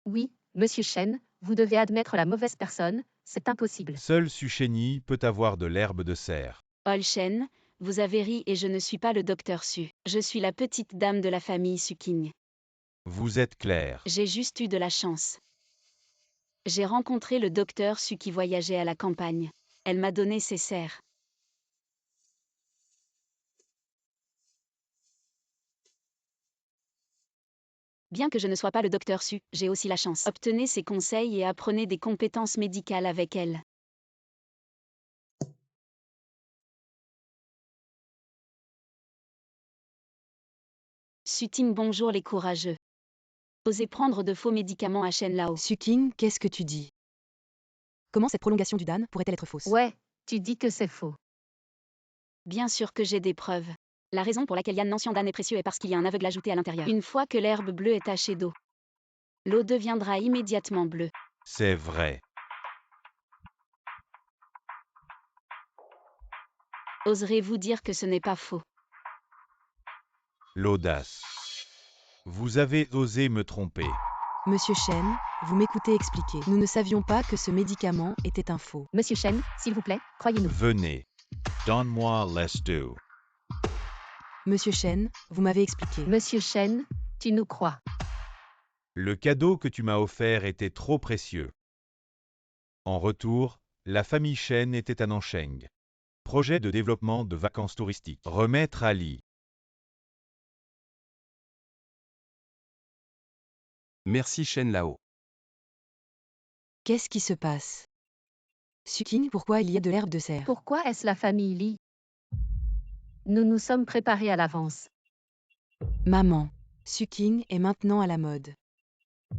[SPEAKER 1] Oui, Monsieur Shen, vous devez admettre la mauvaise personne, c'est impossible.
[SPEAKER 6] Seul Su Shenyi peut avoir de l'herbe de serre.
[SPEAKER 4] Ol Shen, vous avez ri et je ne suis pas le docteur Su. Je suis la petite dame de la famille Suking.
[SPEAKER 6] Vous êtes clair.
[SPEAKER 4] J'ai juste eu de la chance. J'ai rencontré le docteur Su qui voyageait à la campagne. Elle m'a donné ses serres. Bien que je ne sois pas le docteur Su, j'ai aussi la chance. Obtenez ses conseils et apprenez des compétences médicales avec elle. Suting, bonjour les courageux. Osez prendre de faux médicaments à Shen Lao.
[SPEAKER 5] Suking, qu'est-ce que tu dis? Comment cette prolongation du Dan pourrait-elle être fausse?
[SPEAKER 1] Ouais, tu dis que c'est faux.
[SPEAKER 4] Bien sûr que j'ai des preuves. La raison pour laquelle Yan Nancian Dan est précieux est parce qu'il y a un aveugle ajouté à l'intérieur. Une fois que l'herbe bleue est tachée d'eau, l'eau deviendra immédiatement bleue.
[SPEAKER 6] C'est vrai.
[SPEAKER 4] Oserez-vous dire que ce n'est pas faux?
[SPEAKER 6] L'audace. Vous avez osé me tromper.
[SPEAKER 5] Monsieur Shen, vous m'écoutez expliquer. Nous ne savions pas que ce médicament était un faux.
[SPEAKER 1] Monsieur Shen, s'il vous plaît, croyez-nous.
[SPEAKER 6] Venez. Donne-moi l'estou.
[SPEAKER 5] Monsieur Shen, vous m'avez expliqué.
[SPEAKER 1] Monsieur Shen, tu nous crois.
[SPEAKER 6] Le cadeau que tu m'as offert était trop précieux. En retour, la famille Chen était à Nancheng. Projet de développement de vacances touristiques. Remettre à Li.
[SPEAKER 2] Merci Shen Lao.
[SPEAKER 5] Qu'est-ce qui se passe? Suking, pourquoi il y a de l'herbe de serre?
[SPEAKER 1] Pourquoi est-ce la famille Li? Nous nous sommes préparés à l'avance.
[SPEAKER 5] Maman, Suking est maintenant à la mode.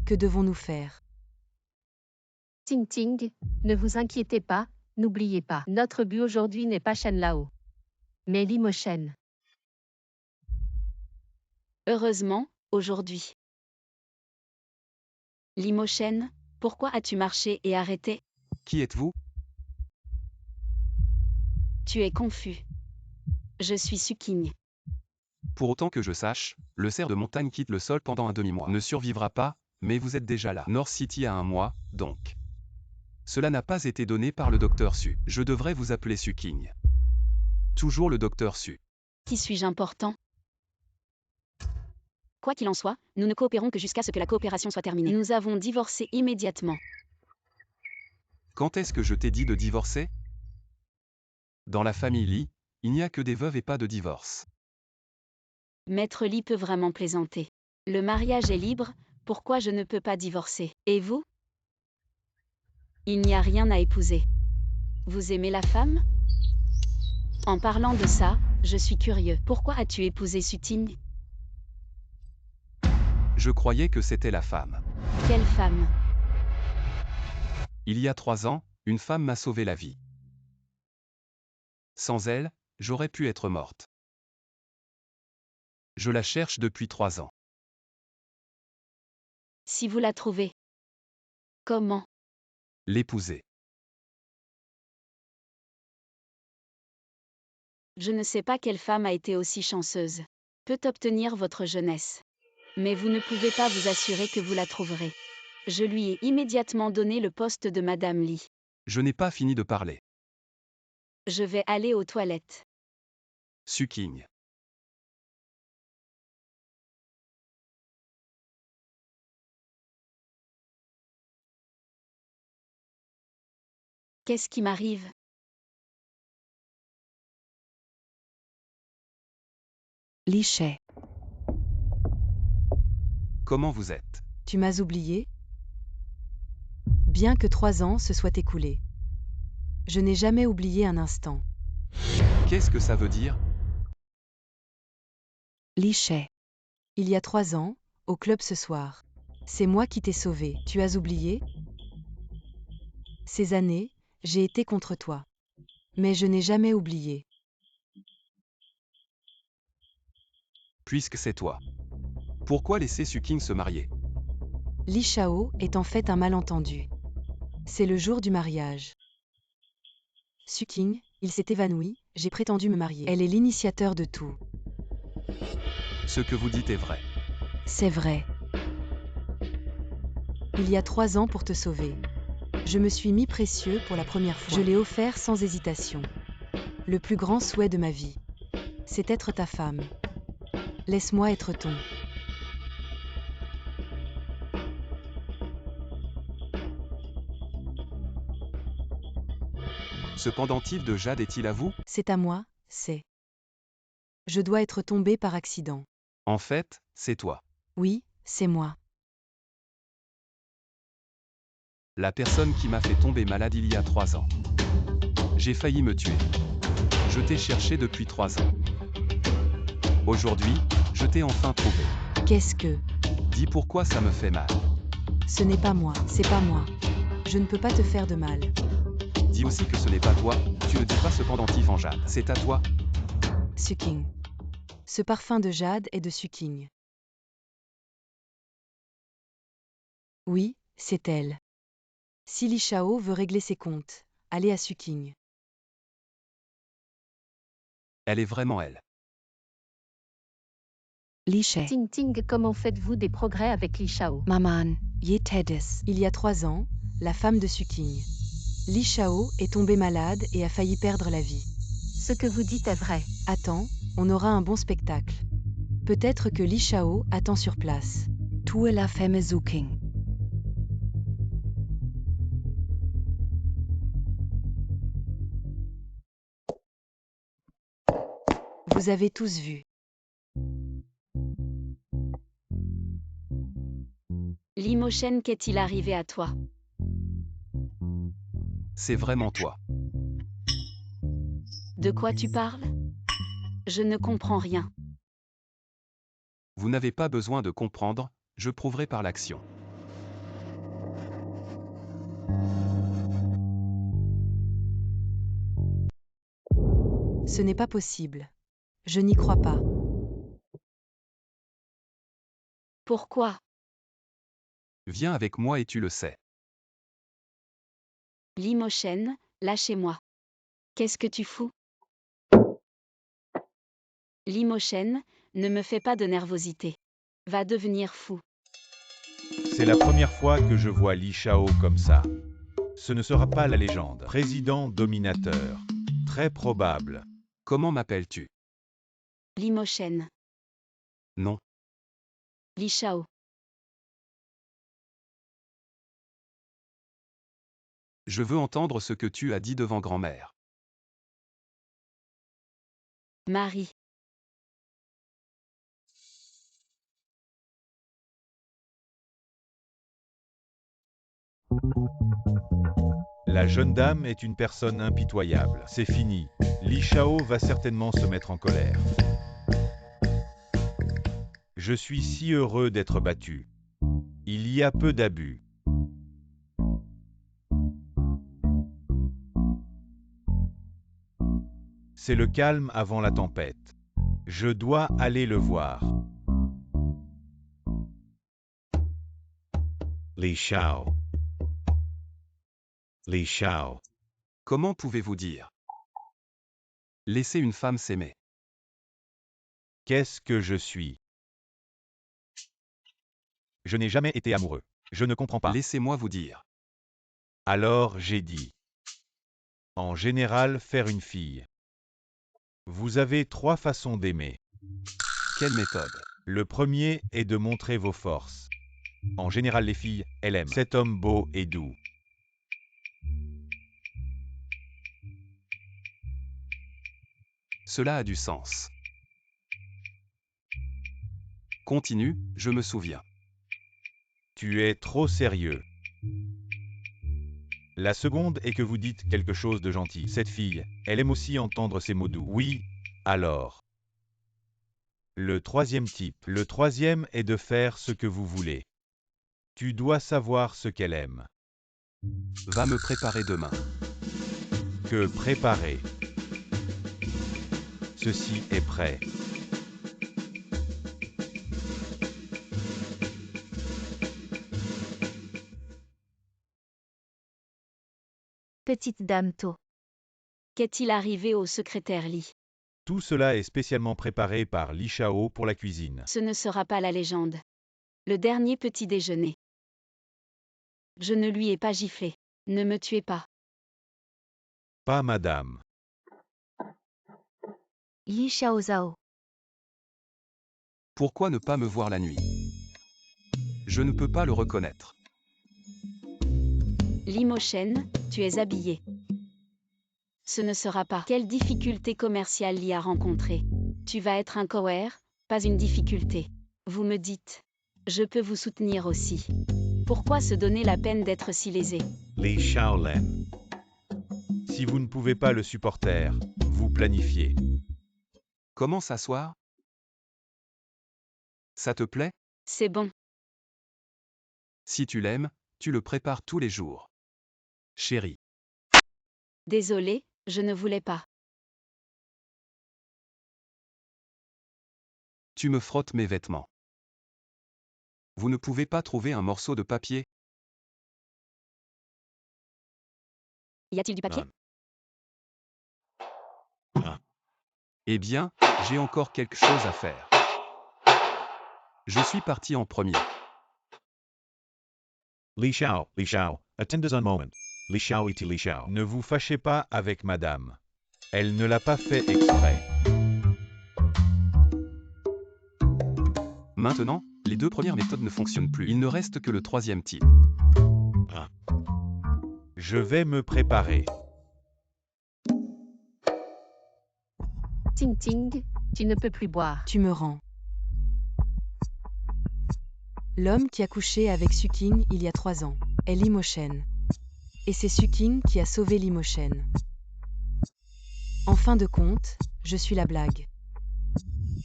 [SPEAKER 5] Que devons-nous faire?
[SPEAKER 1] Ting Ting, ne vous inquiétez pas, n'oubliez pas. Notre but aujourd'hui n'est pas Shen Lao, mais Li Mo Shen.
[SPEAKER 4] Heureusement, aujourd'hui. Limochen, pourquoi as-tu marché et arrêté?
[SPEAKER 2] Qui êtes-vous?
[SPEAKER 4] Tu es confus. Je suis Suking.
[SPEAKER 2] Pour autant que je sache, le cerf de montagne quitte le sol pendant un demi-mois. Ne survivra pas, mais vous êtes déjà là. North City a un mois, donc. Cela n'a pas été donné par le Dr Su. Je devrais vous appeler Suking. Toujours le Dr Su.
[SPEAKER 4] Qui suis-je important? Quoi qu'il en soit, nous ne coopérons que jusqu'à ce que la coopération soit terminée. Nous avons divorcé immédiatement.
[SPEAKER 2] Quand est-ce que je t'ai dit de divorcer? Dans la famille Li, il n'y a que des veuves et pas de divorce.
[SPEAKER 4] Maître Li peut vraiment plaisanter. Le mariage est libre, pourquoi je ne peux pas divorcer? Et vous? Il n'y a rien à épouser. Vous aimez la femme? En parlant de ça, je suis curieux. Pourquoi as-tu épousé Suting?
[SPEAKER 2] Je croyais que c'était la femme.
[SPEAKER 4] Quelle femme?
[SPEAKER 2] Il y a 3 ans, une femme m'a sauvé la vie. Sans elle, j'aurais pu être morte. Je la cherche depuis 3 ans.
[SPEAKER 4] Si vous la trouvez. Comment?
[SPEAKER 2] L'épouser.
[SPEAKER 4] Je ne sais pas quelle femme a été aussi chanceuse. Peut obtenir votre jeunesse. Mais vous ne pouvez pas vous assurer que vous la trouverez. Je lui ai immédiatement donné le poste de Madame Li.
[SPEAKER 2] Je n'ai pas fini de parler.
[SPEAKER 4] Je vais aller aux toilettes.
[SPEAKER 2] Suking.
[SPEAKER 4] Qu'est-ce qui m'arrive?
[SPEAKER 5] Li She,
[SPEAKER 2] Comment vous êtes?
[SPEAKER 5] tu m'as oublié? Bien que 3 ans se soient écoulés. Je n'ai jamais oublié un instant.
[SPEAKER 2] Qu'est-ce que ça veut dire?
[SPEAKER 5] Li She, il y a 3 ans, au club ce soir. C'est moi qui t'ai sauvé. Tu as oublié? Ces années, j'ai été contre toi. Mais je n'ai jamais oublié.
[SPEAKER 2] Puisque c'est toi. Pourquoi laisser Suking se marier?
[SPEAKER 5] Li Shao est en fait un malentendu. C'est le jour du mariage. Suking, il s'est évanoui, j'ai prétendu me marier. Elle est l'initiateur de tout.
[SPEAKER 2] Ce que vous dites est vrai.
[SPEAKER 5] C'est vrai. Il y a 3 ans pour te sauver. Je me suis mis précieux pour la première fois. Je l'ai offert sans hésitation. Le plus grand souhait de ma vie. C'est être ta femme. Laisse-moi être ton.
[SPEAKER 2] Ce pendentif de jade est-il à vous?
[SPEAKER 5] C'est à moi, c'est. Je dois être tombée par accident.
[SPEAKER 2] En fait, c'est toi.
[SPEAKER 5] Oui, c'est moi.
[SPEAKER 2] La personne qui m'a fait tomber malade il y a 3 ans. J'ai failli me tuer. Je t'ai cherché depuis 3 ans. Aujourd'hui, je t'ai enfin trouvé.
[SPEAKER 5] Qu'est-ce que?
[SPEAKER 2] Dis pourquoi ça me fait mal.
[SPEAKER 5] Ce n'est pas moi, c'est pas moi. Je ne peux pas te faire de mal.
[SPEAKER 2] Dis aussi que ce n'est pas toi, tu ne dis pas ce pendentif en jade. C'est à toi.
[SPEAKER 5] Suking. Ce parfum de jade est de Suking. Oui, c'est elle. Si Li Shao veut régler ses comptes, allez à Suking.
[SPEAKER 2] Elle est vraiment elle.
[SPEAKER 5] Li She.
[SPEAKER 1] Ting Ting, comment faites-vous des progrès avec Li Shao?
[SPEAKER 5] Maman, Ye Tedes. Il y a 3 ans, la femme de Suking. Li Shao est tombée malade et a failli perdre la vie.
[SPEAKER 1] Ce que vous dites est vrai.
[SPEAKER 5] Attends, on aura un bon spectacle. Peut-être que Li Shao attend sur place. Tue la femme Suking. Vous avez tous vu.
[SPEAKER 4] Limochen, qu'est-il arrivé à toi?
[SPEAKER 2] C'est vraiment toi.
[SPEAKER 4] De quoi tu parles? Je ne comprends rien.
[SPEAKER 2] Vous n'avez pas besoin de comprendre, je prouverai par l'action.
[SPEAKER 5] Ce n'est pas possible. Je n'y crois pas.
[SPEAKER 4] Pourquoi?
[SPEAKER 2] Viens avec moi et tu le sais.
[SPEAKER 4] Limochen, lâchez-moi. Qu'est-ce que tu fous? Limochen, ne me fais pas de nervosité. Va devenir fou.
[SPEAKER 6] C'est la première fois que je vois Li Shao comme ça. Ce ne sera pas la légende. Président dominateur. Très probable.
[SPEAKER 2] Comment m'appelles-tu?
[SPEAKER 4] Limochen.
[SPEAKER 2] Non.
[SPEAKER 4] Li Shao.
[SPEAKER 2] Je veux entendre ce que tu as dit devant grand-mère.
[SPEAKER 4] Marie.
[SPEAKER 6] La jeune dame est une personne impitoyable. C'est fini. Li Shao va certainement se mettre en colère. Je suis si heureux d'être battu. Il y a peu d'abus. C'est le calme avant la tempête. Je dois aller le voir. Li Shao. Li Shao.
[SPEAKER 2] Comment pouvez-vous dire? Laissez une femme s'aimer.
[SPEAKER 6] Qu'est-ce que je suis? Je n'ai jamais été amoureux. Je ne comprends pas.
[SPEAKER 2] Laissez-moi vous dire.
[SPEAKER 6] Alors j'ai dit. En général, faire une fille. Vous avez 3 façons d'aimer.
[SPEAKER 2] Quelle méthode?
[SPEAKER 6] Le premier est de montrer vos forces. En général, les filles, elles aiment cet homme beau et doux.
[SPEAKER 2] Cela a du sens. Continue, je me souviens.
[SPEAKER 6] Tu es trop sérieux. La seconde est que vous dites quelque chose de gentil. Cette fille, elle aime aussi entendre ces mots doux. Oui, alors. Le troisième type. Le troisième est de faire ce que vous voulez. Tu dois savoir ce qu'elle aime.
[SPEAKER 2] Va me préparer demain.
[SPEAKER 6] Que préparer. Ceci est prêt.
[SPEAKER 8] Petite dame To.
[SPEAKER 4] Qu'est-il arrivé au secrétaire Li?
[SPEAKER 6] Tout cela est spécialement préparé par Li Shao pour la cuisine.
[SPEAKER 4] Ce ne sera pas la légende. Le dernier petit déjeuner. Je ne lui ai pas giflé. Ne me tuez pas.
[SPEAKER 6] Pas madame.
[SPEAKER 8] Li Xiao Zhao.
[SPEAKER 2] Pourquoi ne pas me voir la nuit? Je ne peux pas le reconnaître.
[SPEAKER 4] Limochen, tu es habillé. Ce ne sera pas. Quelle difficulté commerciale Li a rencontrée? Tu vas être un coer, pas une difficulté. Vous me dites. Je peux vous soutenir aussi. Pourquoi se donner la peine d'être si lésé?
[SPEAKER 6] Li Shaolin. Si vous ne pouvez pas le supporter, vous planifiez.
[SPEAKER 2] Comment s'asseoir? Ça te plaît?
[SPEAKER 4] C'est bon.
[SPEAKER 2] Si tu l'aimes, tu le prépares tous les jours. Chérie.
[SPEAKER 4] Désolé, je ne voulais pas.
[SPEAKER 2] Tu me frottes mes vêtements. Vous ne pouvez pas trouver un morceau de papier?
[SPEAKER 4] Y a-t-il du papier?
[SPEAKER 2] Eh bien, j'ai encore quelque chose à faire. Je suis parti en premier.
[SPEAKER 6] Li Shao, attendez un moment. Li Shao iti Li Shao. Ne vous fâchez pas avec madame. Elle ne l'a pas fait exprès.
[SPEAKER 2] Maintenant, les 2 premières méthodes ne fonctionnent plus. Il ne reste que le troisième type.
[SPEAKER 6] Je vais me préparer.
[SPEAKER 1] Ting Ting, Tu ne peux plus boire.
[SPEAKER 5] Tu me rends. L'homme qui a couché avec Suking il y a 3 ans est Limochen. Et c'est Suking qui a sauvé Limochen. En fin de compte, je suis la blague.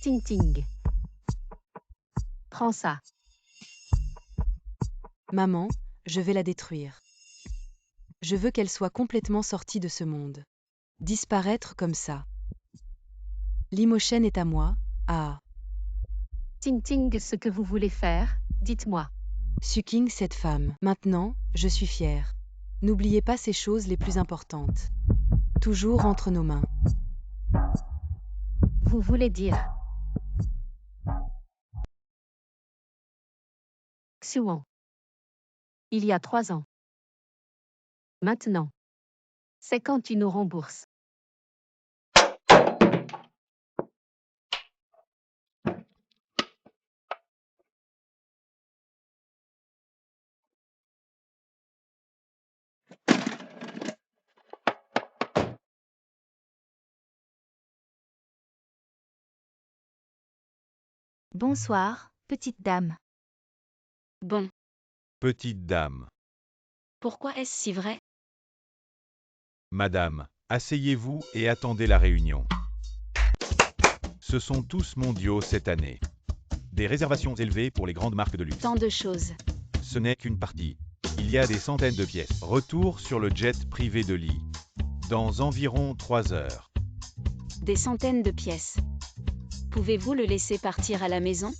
[SPEAKER 1] Ting Ting. Prends ça.
[SPEAKER 5] Maman, je vais la détruire. Je veux qu'elle soit complètement sortie de ce monde. Disparaître comme ça. Limochen est à moi, ah.
[SPEAKER 1] Ting Ting, ce que vous voulez faire, dites-moi.
[SPEAKER 5] Suking cette femme. Maintenant, je suis fière. N'oubliez pas ces choses les plus importantes. Toujours entre nos mains.
[SPEAKER 1] Vous voulez dire. Xuan. Il y a 3 ans. Maintenant. C'est quand tu nous rembourses.
[SPEAKER 8] Bonsoir, petite dame.
[SPEAKER 4] Bon,
[SPEAKER 6] Petite dame.
[SPEAKER 4] pourquoi est-ce si vrai?
[SPEAKER 6] Madame, asseyez-vous et attendez la réunion. Ce sont tous mondiaux cette année. Des réservations élevées pour les grandes marques de luxe.
[SPEAKER 4] Tant de choses.
[SPEAKER 6] Ce n'est qu'une partie. Il y a des centaines de pièces. Retour sur le jet privé de Lee. Dans environ 3 heures.
[SPEAKER 4] Des centaines de pièces. Pouvez-vous le laisser partir à la maison?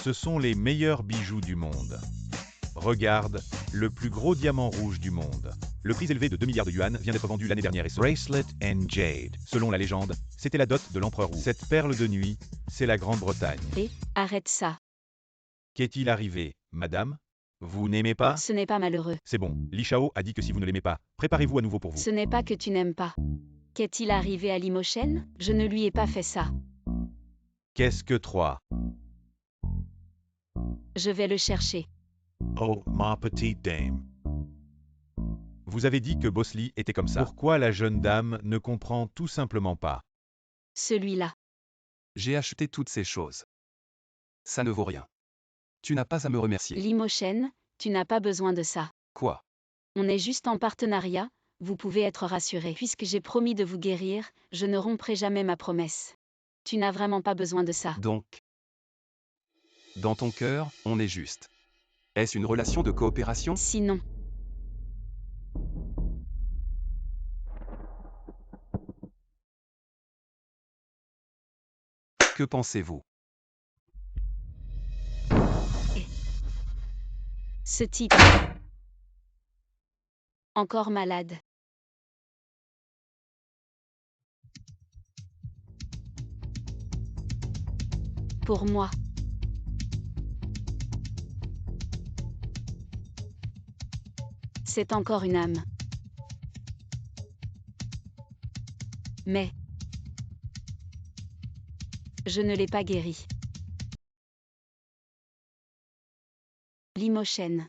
[SPEAKER 6] Ce sont les meilleurs bijoux du monde. Regarde, le plus gros diamant rouge du monde. Le prix élevé de 2 milliards de yuan vient d'être vendu l'année dernière et ce Bracelet and Jade. Selon la légende, c'était la dot de l'empereur Wu. Cette perle de nuit, c'est la Grande-Bretagne.
[SPEAKER 4] Et, arrête ça.
[SPEAKER 6] Qu'est-il arrivé, madame? Vous n'aimez pas?
[SPEAKER 4] Ce n'est pas malheureux.
[SPEAKER 6] C'est bon, Li Shao a dit que si vous ne l'aimez pas, préparez-vous à nouveau pour vous.
[SPEAKER 4] Ce n'est pas que tu n'aimes pas. Qu'est-il arrivé à Limochen? Je ne lui ai pas fait ça.
[SPEAKER 6] Qu'est-ce que 3?
[SPEAKER 4] Je vais le chercher.
[SPEAKER 6] Oh, ma petite dame. Vous avez dit que Boss Lee était comme ça. Pourquoi la jeune dame ne comprend tout simplement pas?
[SPEAKER 4] Celui-là.
[SPEAKER 2] J'ai acheté toutes ces choses. Ça ne vaut rien. Tu n'as pas à me remercier.
[SPEAKER 4] Limochen, tu n'as pas besoin de ça.
[SPEAKER 2] Quoi?
[SPEAKER 4] On est juste en partenariat, vous pouvez être rassuré. Puisque j'ai promis de vous guérir, je ne romprai jamais ma promesse. Tu n'as vraiment pas besoin de ça.
[SPEAKER 2] Donc, dans ton cœur, on est juste. Est-ce une relation de coopération?
[SPEAKER 4] Sinon,
[SPEAKER 2] Que pensez-vous?
[SPEAKER 4] ce type. Encore malade. Pour moi. C'est encore une âme. Mais je ne l'ai pas guéri. Limochen.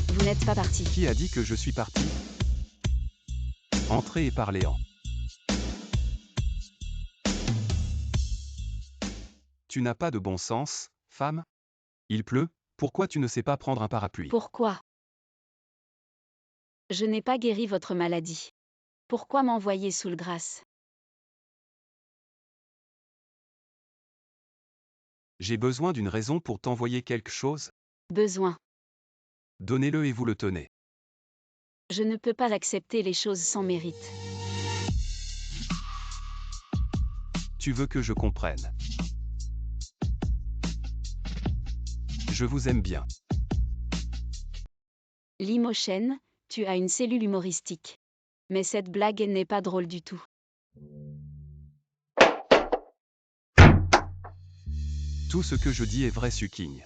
[SPEAKER 4] Vous n'êtes pas parti.
[SPEAKER 2] Qui a dit que je suis parti? Entrez et parlez-en. Tu n'as pas de bon sens, femme? Il pleut, pourquoi tu ne sais pas prendre un parapluie?
[SPEAKER 4] Pourquoi? Je n'ai pas guéri votre maladie. Pourquoi m'envoyer sous le grâce?
[SPEAKER 2] J'ai besoin d'une raison pour t'envoyer quelque chose?
[SPEAKER 4] Besoin.
[SPEAKER 2] Donnez-le et vous le tenez.
[SPEAKER 4] Je ne peux pas accepter les choses sans mérite.
[SPEAKER 2] Tu veux que je comprenne. Je vous aime bien.
[SPEAKER 4] Limochen, tu as une cellule humoristique. Mais cette blague n'est pas drôle du tout.
[SPEAKER 2] Tout ce que je dis est vrai, Suking.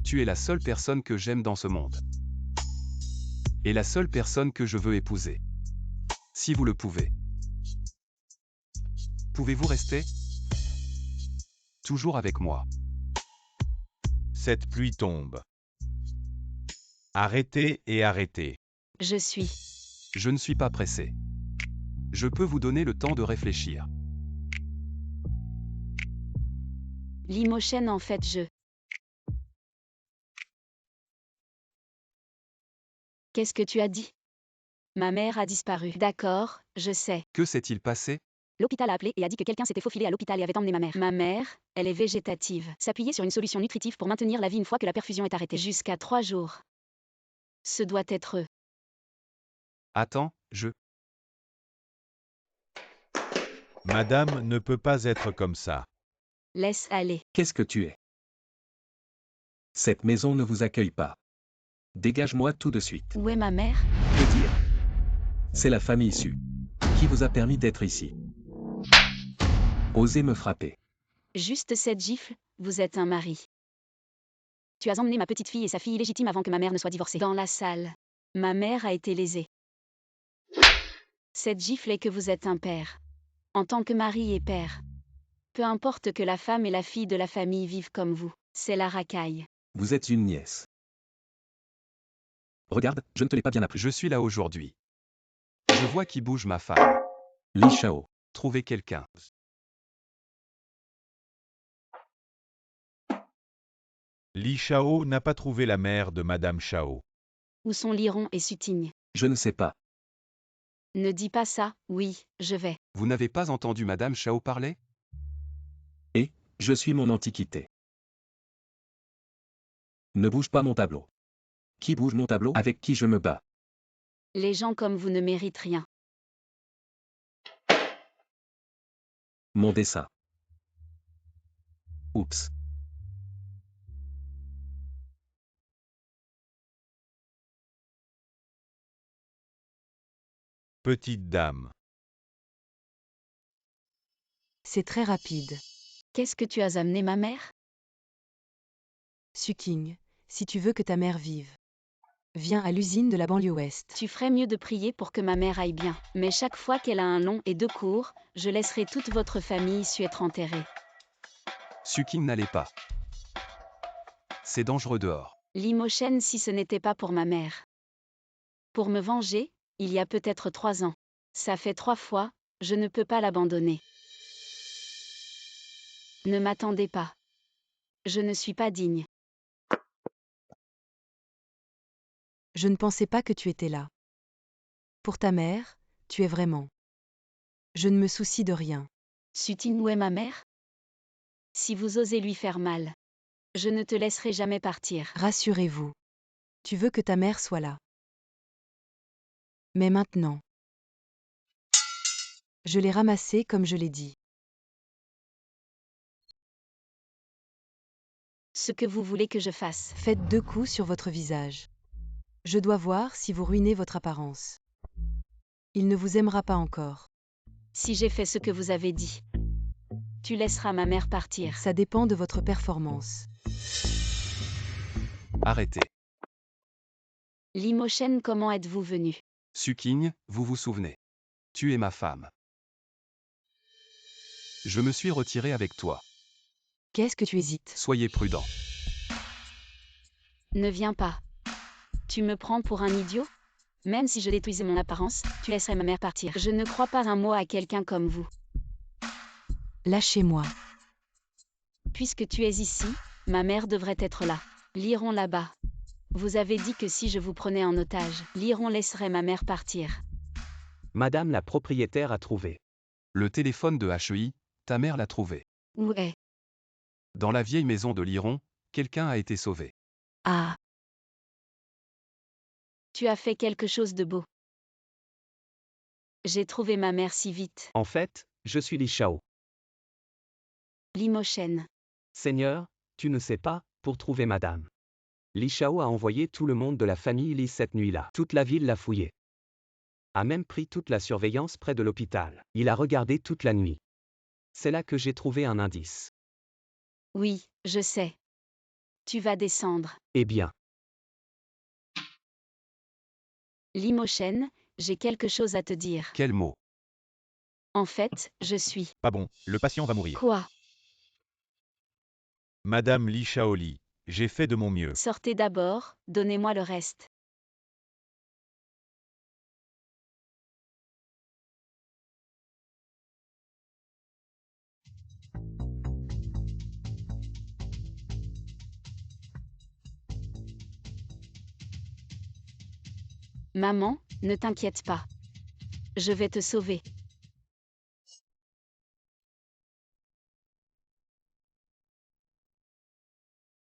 [SPEAKER 2] Tu es la seule personne que j'aime dans ce monde. Et la seule personne que je veux épouser. Si vous le pouvez. Pouvez-vous rester toujours avec moi?
[SPEAKER 6] Cette pluie tombe. Arrêtez et arrêtez.
[SPEAKER 4] Je suis.
[SPEAKER 2] Je ne suis pas pressé. Je peux vous donner le temps de réfléchir.
[SPEAKER 4] Limochen, en fait, Qu'est-ce que tu as dit? Ma mère a disparu. D'accord, je sais.
[SPEAKER 2] Que s'est-il passé?
[SPEAKER 4] L'hôpital a appelé et a dit que quelqu'un s'était faufilé à l'hôpital et avait emmené ma mère. Ma mère, elle est végétative. S'appuyer sur une solution nutritive pour maintenir la vie une fois que la perfusion est arrêtée. Jusqu'à 3 jours. Ce doit être eux.
[SPEAKER 2] Attends,
[SPEAKER 6] Madame ne peut pas être comme ça.
[SPEAKER 4] Laisse aller.
[SPEAKER 3] Qu'est-ce que tu es? Cette maison ne vous accueille pas. Dégage-moi tout de suite.
[SPEAKER 4] Où est ma mère?
[SPEAKER 3] Que dire? C'est la famille Su. Qui vous a permis d'être ici? Osez me frapper.
[SPEAKER 4] Juste cette gifle, vous êtes un mari. Tu as emmené ma petite fille et sa fille illégitime avant que ma mère ne soit divorcée. Dans la salle. Ma mère a été lésée. Cette gifle est que vous êtes un père. En tant que mari et père. Peu importe que la femme et la fille de la famille vivent comme vous. C'est la racaille.
[SPEAKER 3] Vous êtes une nièce. Regarde, je ne te l'ai pas bien appris.
[SPEAKER 2] je suis là aujourd'hui. Je vois qui bouge ma femme.
[SPEAKER 3] Li Shao.
[SPEAKER 2] Trouvez quelqu'un.
[SPEAKER 6] Li Shao n'a pas trouvé la mère de Madame Shao.
[SPEAKER 4] Où sont Liron et Sutigne?
[SPEAKER 3] Je ne sais pas.
[SPEAKER 4] Ne dis pas ça, oui, je vais.
[SPEAKER 2] Vous n'avez pas entendu Madame Shao parler?
[SPEAKER 3] Et, je suis mon antiquité. Ne bouge pas mon tableau. Qui bouge mon tableau? Avec qui je me bats?
[SPEAKER 4] Les gens comme vous ne méritent rien.
[SPEAKER 3] Mon dessin. Oups.
[SPEAKER 6] Petite dame.
[SPEAKER 5] C'est très rapide.
[SPEAKER 4] Qu'est-ce que tu as amené ma mère?
[SPEAKER 5] Suking, si tu veux que ta mère vive. Viens à l'usine de la banlieue ouest.
[SPEAKER 4] Tu ferais mieux de prier pour que ma mère aille bien. Mais chaque fois qu'elle a un long et 2 cours, je laisserai toute votre famille su être enterrée.
[SPEAKER 2] Suking n'allez pas. C'est dangereux dehors.
[SPEAKER 4] Limochen si ce n'était pas pour ma mère. Pour me venger, il y a peut-être 3 ans. Ça fait 3 fois, je ne peux pas l'abandonner. Ne m'attendez pas. Je ne suis pas digne.
[SPEAKER 5] Je ne pensais pas que tu étais là. Pour ta mère, tu es vraiment. Je ne me soucie de rien.
[SPEAKER 4] Sutine, où est ma mère? Si vous osez lui faire mal, je ne te laisserai jamais partir.
[SPEAKER 5] Rassurez-vous. Tu veux que ta mère soit là. Mais maintenant. Je l'ai ramassée comme je l'ai dit.
[SPEAKER 4] Ce que vous voulez que je fasse.
[SPEAKER 5] Faites 2 coups sur votre visage. Je dois voir si vous ruinez votre apparence. Il ne vous aimera pas encore.
[SPEAKER 4] Si j'ai fait ce que vous avez dit, tu laisseras ma mère partir.
[SPEAKER 5] Ça dépend de votre performance.
[SPEAKER 2] Arrêtez.
[SPEAKER 4] Limochen, comment êtes-vous venu?
[SPEAKER 2] Suking, vous vous souvenez. Tu es ma femme. Je me suis retiré avec toi.
[SPEAKER 5] Qu'est-ce que tu hésites?
[SPEAKER 2] Soyez prudent.
[SPEAKER 4] Ne viens pas. Tu me prends pour un idiot? Même si je détruisais mon apparence, tu laisserais ma mère partir. Je ne crois pas un mot à quelqu'un comme vous.
[SPEAKER 5] Lâchez-moi.
[SPEAKER 4] Puisque tu es ici, ma mère devrait être là. Liron là-bas. Vous avez dit que si je vous prenais en otage, Liron laisserait ma mère partir.
[SPEAKER 7] Madame la propriétaire a trouvé.
[SPEAKER 2] Le téléphone de HEI, ta mère l'a trouvé.
[SPEAKER 4] Où est?
[SPEAKER 2] Dans la vieille maison de Liron, quelqu'un a été sauvé.
[SPEAKER 5] Ah,
[SPEAKER 4] Tu as fait quelque chose de beau. J'ai trouvé ma mère si vite.
[SPEAKER 7] En fait, je suis Li Shao.
[SPEAKER 4] Limochen.
[SPEAKER 7] Seigneur, tu ne sais pas, pour trouver madame. Li Shao a envoyé tout le monde de la famille Li cette nuit-là. Toute la ville l'a fouillé. A même pris toute la surveillance près de l'hôpital. Il a regardé toute la nuit. C'est là que j'ai trouvé un indice.
[SPEAKER 4] Oui, je sais. Tu vas descendre.
[SPEAKER 7] Eh bien,
[SPEAKER 4] Limochen, j'ai quelque chose à te dire.
[SPEAKER 2] Quel mot?
[SPEAKER 4] En fait, je suis...
[SPEAKER 6] Pas bon, le patient va mourir.
[SPEAKER 4] Quoi?
[SPEAKER 6] Madame Li Shaoli, j'ai fait de mon mieux.
[SPEAKER 4] Sortez d'abord, donnez-moi le reste. Maman, ne t'inquiète pas. Je vais te sauver.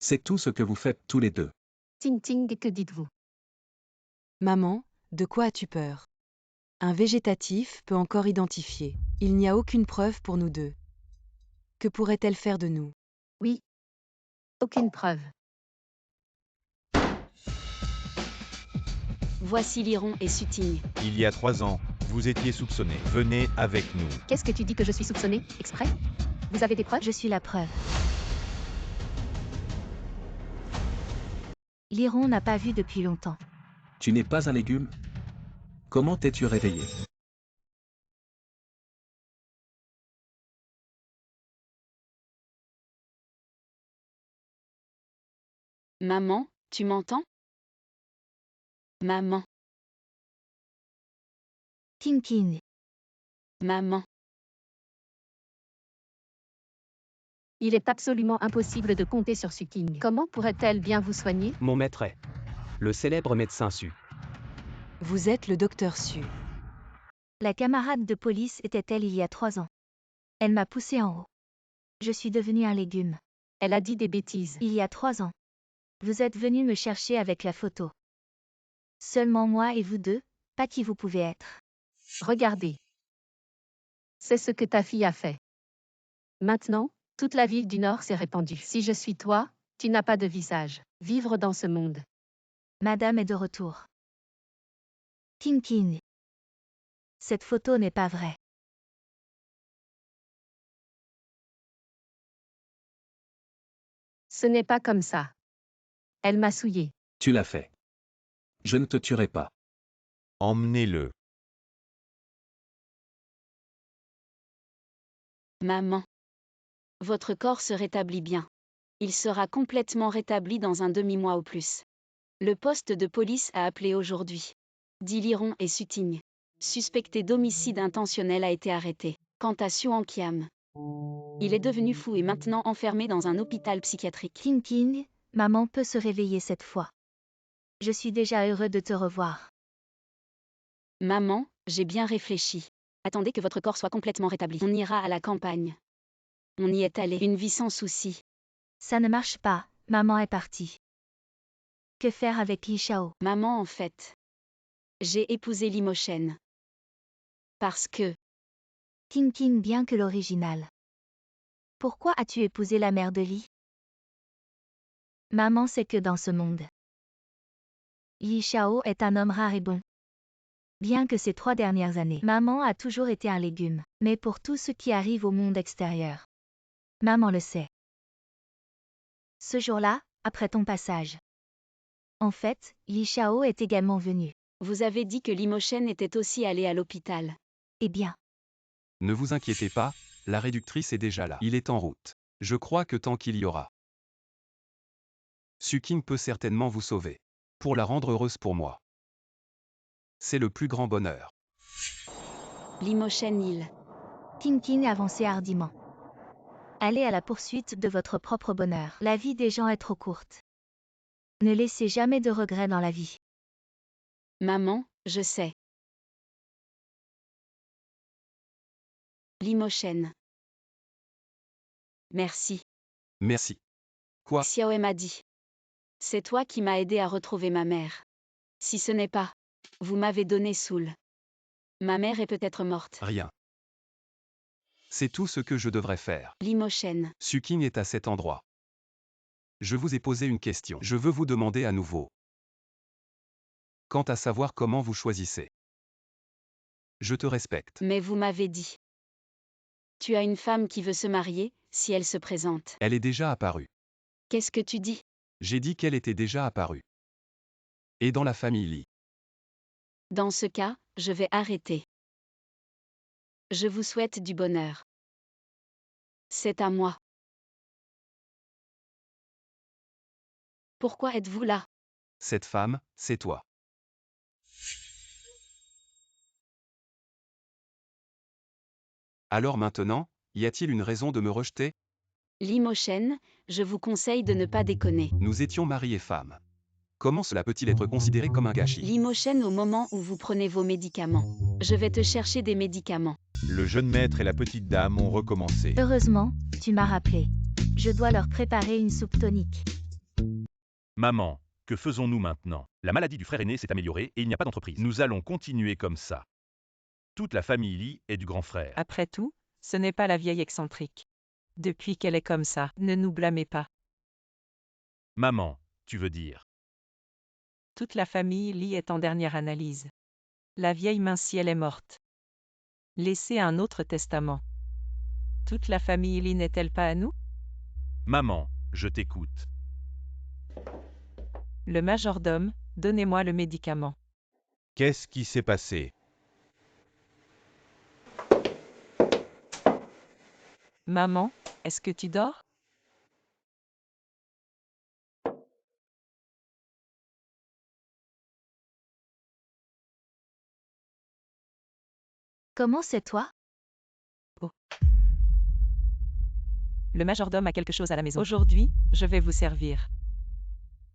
[SPEAKER 3] C'est tout ce que vous faites tous les deux.
[SPEAKER 1] Ting Ting, que dites-vous?
[SPEAKER 5] Maman, de quoi as-tu peur? Un végétatif peut encore identifier. Il n'y a aucune preuve pour nous deux. Que pourrait-elle faire de nous?
[SPEAKER 1] Oui. Aucune preuve.
[SPEAKER 4] Voici Liron et Suting.
[SPEAKER 6] Il y a 3 ans, vous étiez soupçonné. Venez avec nous.
[SPEAKER 1] Qu'est-ce que tu dis que je suis soupçonnée, exprès? Vous avez des preuves?
[SPEAKER 8] Je suis la preuve. Liron n'a pas vu depuis longtemps.
[SPEAKER 3] Tu n'es pas un légume? Comment t'es-tu réveillé?
[SPEAKER 4] Maman, tu m'entends? Maman,
[SPEAKER 8] Ting Ting,
[SPEAKER 4] maman.
[SPEAKER 1] Il est absolument impossible de compter sur Suking. Comment pourrait-elle bien vous soigner?
[SPEAKER 7] mon maître est le célèbre médecin Su.
[SPEAKER 5] Vous êtes le docteur Su.
[SPEAKER 8] la camarade de police était-elle il y a 3 ans? Elle m'a poussé en haut. Je suis devenue un légume.
[SPEAKER 1] Elle a dit des bêtises.
[SPEAKER 8] Il y a 3 ans. Vous êtes venu me chercher avec la photo. Seulement moi et vous deux, pas qui vous pouvez être.
[SPEAKER 1] Regardez. C'est ce que ta fille a fait. Maintenant, toute la ville du Nord s'est répandue. Si je suis toi, tu n'as pas de visage. Vivre dans ce monde.
[SPEAKER 8] Madame est de retour. Ting Ting. Cette photo n'est pas vraie.
[SPEAKER 1] Ce n'est pas comme ça. Elle m'a souillé.
[SPEAKER 3] Tu l'as fait. Je ne te tuerai pas.
[SPEAKER 6] Emmenez-le.
[SPEAKER 4] Maman. Votre corps se rétablit bien. Il sera complètement rétabli dans un demi-mois au plus. Le poste de police a appelé aujourd'hui. Dit Liron et Suting. Suspecté d'homicide intentionnel a été arrêté. Quant à Suan Kiam, il est devenu fou et maintenant enfermé dans un hôpital psychiatrique.
[SPEAKER 8] Ting Ting, maman peut se réveiller cette fois. Je suis déjà heureux de te revoir.
[SPEAKER 4] Maman, j'ai bien réfléchi. Attendez que votre corps soit complètement rétabli. On ira à la campagne. On y est allé. Une vie sans souci.
[SPEAKER 8] Ça ne marche pas, maman est partie. Que faire avec Li Shao?
[SPEAKER 4] Maman, en fait. J'ai épousé Limochen. Parce que,
[SPEAKER 8] Ting Ting bien que l'original. Pourquoi as-tu épousé la mère de Li? Maman sait que dans ce monde, Li Shao est un homme rare et bon. Bien que ces 3 dernières années, maman a toujours été un légume, mais pour tout ce qui arrive au monde extérieur. Maman le sait. Ce jour-là, après ton passage. En fait, Li Shao est également venu.
[SPEAKER 4] vous avez dit que Limochen était aussi allé à l'hôpital.
[SPEAKER 8] Eh bien,
[SPEAKER 2] Ne vous inquiétez pas, la réductrice est déjà là. Il est en route. Je crois que tant qu'il y aura. Suking peut certainement vous sauver. Pour la rendre heureuse pour moi. C'est le plus grand bonheur.
[SPEAKER 4] Limochen il.
[SPEAKER 8] Ting Ting avancez hardiment. Allez à la poursuite de votre propre bonheur. La vie des gens est trop courte. Ne laissez jamais de regrets dans la vie.
[SPEAKER 4] Maman, je sais. Limochen. Merci.
[SPEAKER 2] Merci. Quoi?
[SPEAKER 4] Xiaoe m'a dit. C'est toi qui m'as aidé à retrouver ma mère. Si ce n'est pas, vous m'avez donné Soul. Ma mère est peut-être morte.
[SPEAKER 2] Rien. C'est tout ce que je devrais faire.
[SPEAKER 4] Limochen.
[SPEAKER 2] Suking est à cet endroit. Je vous ai posé une question. Je veux vous demander à nouveau. Quant à savoir comment vous choisissez. Je te respecte.
[SPEAKER 4] Mais vous m'avez dit. Tu as une femme qui veut se marier, si elle se présente.
[SPEAKER 2] Elle est déjà apparue.
[SPEAKER 4] Qu'est-ce que tu dis?
[SPEAKER 2] J'ai dit qu'elle était déjà apparue. Et dans la famille Lee.
[SPEAKER 4] Dans ce cas, je vais arrêter. Je vous souhaite du bonheur. C'est à moi. Pourquoi êtes-vous là?
[SPEAKER 2] Cette femme, c'est toi. Alors maintenant, y a-t-il une raison de me rejeter?
[SPEAKER 4] Lee Motion, je vous conseille de ne pas déconner.
[SPEAKER 2] Nous étions mari et femme. Comment cela peut-il être considéré comme un gâchis?
[SPEAKER 4] Lee Motion au moment où vous prenez vos médicaments. Je vais te chercher des médicaments.
[SPEAKER 6] Le jeune maître et la petite dame ont recommencé.
[SPEAKER 8] Heureusement, tu m'as rappelé. Je dois leur préparer une soupe tonique.
[SPEAKER 10] Maman, que faisons-nous maintenant? La maladie du frère aîné s'est améliorée et il n'y a pas d'entreprise. Nous allons continuer comme ça. Toute la famille Lee est du grand frère.
[SPEAKER 9] Après tout, ce n'est pas la vieille excentrique. Depuis qu'elle est comme ça, ne nous blâmez pas.
[SPEAKER 10] Maman, tu veux dire?
[SPEAKER 9] Toute la famille Lee est en dernière analyse. La vieille Minciel est morte. Laissez un autre testament. Toute la famille Lee n'est-elle pas à nous?
[SPEAKER 10] Maman, je t'écoute.
[SPEAKER 9] Le majordome, donnez-moi le médicament.
[SPEAKER 6] Qu'est-ce qui s'est passé?
[SPEAKER 9] Maman, est-ce que tu dors?
[SPEAKER 8] Comment c'est toi?
[SPEAKER 9] Le majordome a quelque chose à la maison. Aujourd'hui, je vais vous servir.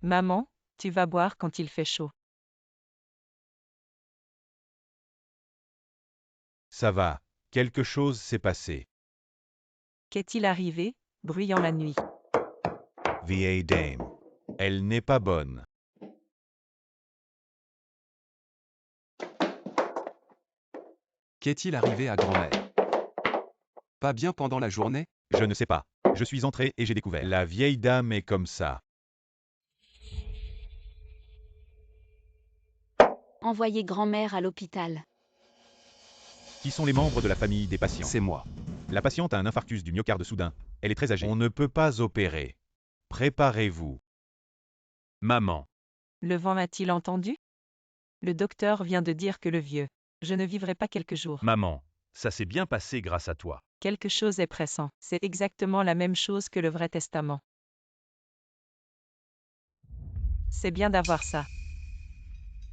[SPEAKER 9] Maman, tu vas boire quand il fait chaud.
[SPEAKER 6] Ça va, quelque chose s'est passé.
[SPEAKER 9] Qu'est-il arrivé, bruyant la nuit?
[SPEAKER 6] Vieille dame. Elle n'est pas bonne.
[SPEAKER 2] Qu'est-il arrivé à grand-mère? Pas bien pendant la journée?
[SPEAKER 6] Je ne sais pas. Je suis entré et j'ai découvert. La vieille dame est comme ça.
[SPEAKER 4] Envoyez grand-mère à l'hôpital.
[SPEAKER 6] Qui sont les membres de la famille des patients?
[SPEAKER 2] C'est moi.
[SPEAKER 6] La patiente a un infarctus du myocarde soudain. Elle est très âgée. On ne peut pas opérer. Préparez-vous.
[SPEAKER 10] Maman,
[SPEAKER 9] Le vent m'a-t-il entendu? Le docteur vient de dire que le vieux, je ne vivrai pas quelques jours.
[SPEAKER 10] maman, ça s'est bien passé grâce à toi.
[SPEAKER 9] Quelque chose est pressant. C'est exactement la même chose que le vrai testament. C'est bien d'avoir ça.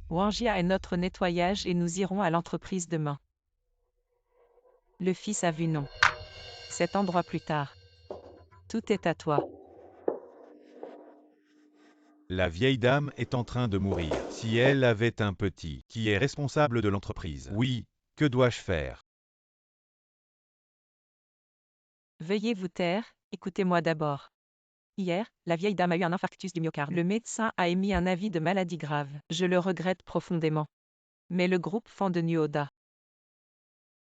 [SPEAKER 9] Wangia est notre nettoyage et nous irons à l'entreprise demain. Le fils a vu non. Cet endroit plus tard. Tout est à toi.
[SPEAKER 6] La vieille dame est en train de mourir. Si elle avait un petit qui est responsable de l'entreprise, oui, que dois-je faire?
[SPEAKER 9] Veuillez vous taire, écoutez-moi d'abord. Hier, la vieille dame a eu un infarctus du myocarde. Le médecin a émis un avis de maladie grave. Je le regrette profondément. Mais le groupe Fan de Nuoda.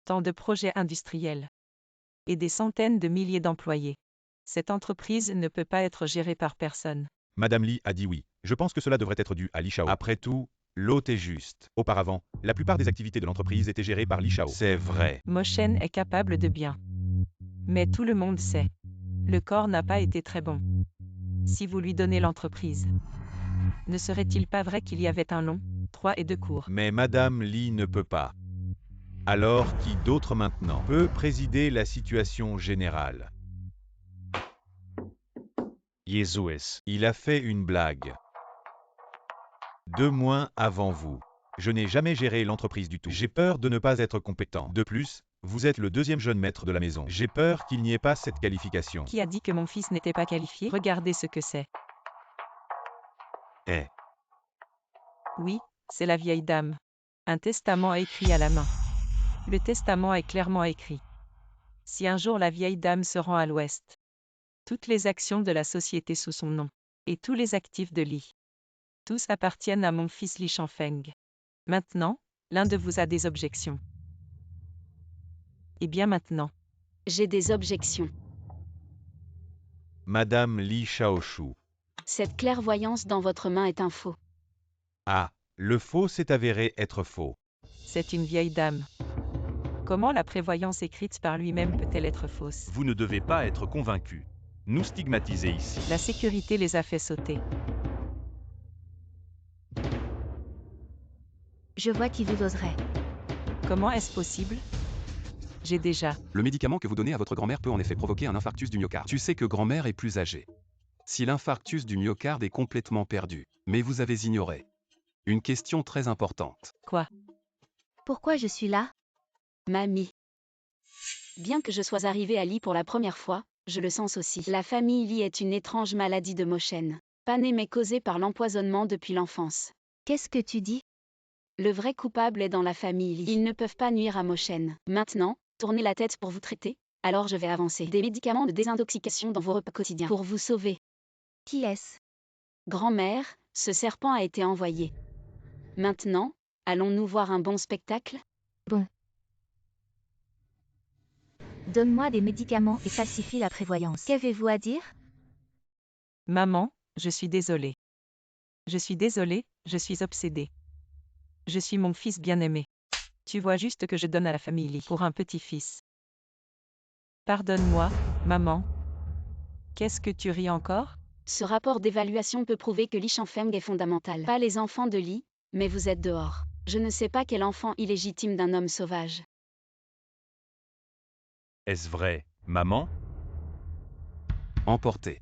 [SPEAKER 9] Tant de projets industriels. Et des centaines de milliers d'employés. Cette entreprise ne peut pas être gérée par personne.
[SPEAKER 6] Madame Lee a dit oui. Je pense que cela devrait être dû à Li Shao. Après tout, l'hôte est juste. Auparavant, la plupart des activités de l'entreprise étaient gérées par Li Shao. C'est vrai.
[SPEAKER 9] Motion est capable de bien. Mais tout le monde sait. Le corps n'a pas été très bon. Si vous lui donnez l'entreprise. Ne serait-il pas vrai qu'il y avait un long, 3 et 2 cours?
[SPEAKER 6] Mais Madame Lee ne peut pas. Alors qui d'autre maintenant peut présider la situation générale? Jesus. Il a fait une blague. 2 mois avant vous. Je n'ai jamais géré l'entreprise du tout. J'ai peur de ne pas être compétent. De plus, vous êtes le deuxième jeune maître de la maison. J'ai peur qu'il n'y ait pas cette qualification.
[SPEAKER 9] Qui a dit que mon fils n'était pas qualifié? Regardez ce que c'est.
[SPEAKER 6] Eh.
[SPEAKER 9] Oui, c'est la vieille dame. Un testament écrit à la main. Le testament est clairement écrit. Si un jour la vieille dame se rend à l'ouest, toutes les actions de la société sous son nom, et tous les actifs de Li, tous appartiennent à mon fils Li Shanfeng. Maintenant, l'un de vous a des objections. Et bien maintenant.
[SPEAKER 4] J'ai des objections.
[SPEAKER 6] Madame Li Shaoshu.
[SPEAKER 4] Cette clairvoyance dans votre main est un faux.
[SPEAKER 6] Ah, le faux s'est avéré être faux.
[SPEAKER 9] C'est une vieille dame. Comment la prévoyance écrite par lui-même peut-elle être fausse?
[SPEAKER 10] Vous ne devez pas être convaincu. Nous stigmatiser ici.
[SPEAKER 9] La sécurité les a fait sauter.
[SPEAKER 8] Je vois qui vous oserait.
[SPEAKER 9] Comment est-ce possible? J'ai déjà.
[SPEAKER 2] Le médicament que vous donnez à votre grand-mère peut en effet provoquer un infarctus du myocarde. Tu sais que grand-mère est plus âgée. Si l'infarctus du myocarde est complètement perdu, mais vous avez ignoré une question très importante.
[SPEAKER 9] Quoi?
[SPEAKER 8] Pourquoi je suis là?
[SPEAKER 4] Mamie. Bien que je sois arrivée à Lee pour la première fois, je le sens aussi. La famille Lee est une étrange maladie de Moshen. Pas née mais causée par l'empoisonnement depuis l'enfance.
[SPEAKER 8] Qu'est-ce que tu dis?
[SPEAKER 4] Le vrai coupable est dans la famille Lee. Ils ne peuvent pas nuire à Moshen. Maintenant, tournez la tête pour vous traiter. Alors je vais avancer des médicaments de désintoxication dans vos repas quotidiens pour vous sauver.
[SPEAKER 8] Qui est-ce?
[SPEAKER 4] Grand-mère, ce serpent a été envoyé. Maintenant, allons-nous voir un bon spectacle?
[SPEAKER 8] Bon. Donne-moi des médicaments et falsifie la prévoyance. Qu'avez-vous à dire?
[SPEAKER 9] Maman, je suis désolée. Je suis désolée, je suis obsédée. Je suis mon fils bien-aimé. Tu vois juste que je donne à la famille Lee pour un petit-fils. Pardonne-moi, maman. Qu'est-ce que tu ris encore?
[SPEAKER 4] Ce rapport d'évaluation peut prouver que Lee Shangfeng est fondamental. Pas les enfants de Lee, mais vous êtes dehors. Je ne sais pas quel enfant illégitime d'un homme sauvage.
[SPEAKER 10] Est-ce vrai, maman?
[SPEAKER 2] Emporté.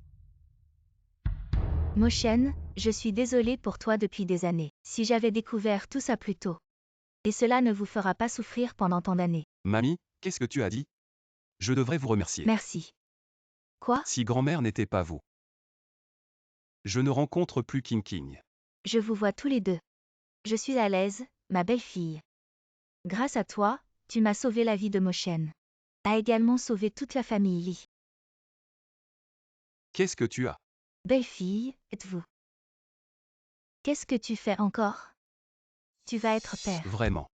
[SPEAKER 8] Moshen, je suis désolée pour toi depuis des années. Si j'avais découvert tout ça plus tôt. Et cela ne vous fera pas souffrir pendant tant d'années.
[SPEAKER 2] Mamie, qu'est-ce que tu as dit? Je devrais vous remercier.
[SPEAKER 8] Merci. Quoi?
[SPEAKER 2] Si grand-mère n'était pas vous. Je ne rencontre plus King King.
[SPEAKER 8] Je vous vois tous les deux. Je suis à l'aise, ma belle-fille. Grâce à toi, tu m'as sauvé la vie de Moshen. A également sauvé toute la famille Lee.
[SPEAKER 2] Qu'est-ce que tu as?
[SPEAKER 8] Belle-fille, êtes-vous? Qu'est-ce que tu fais encore? Tu vas être père.
[SPEAKER 2] Vraiment.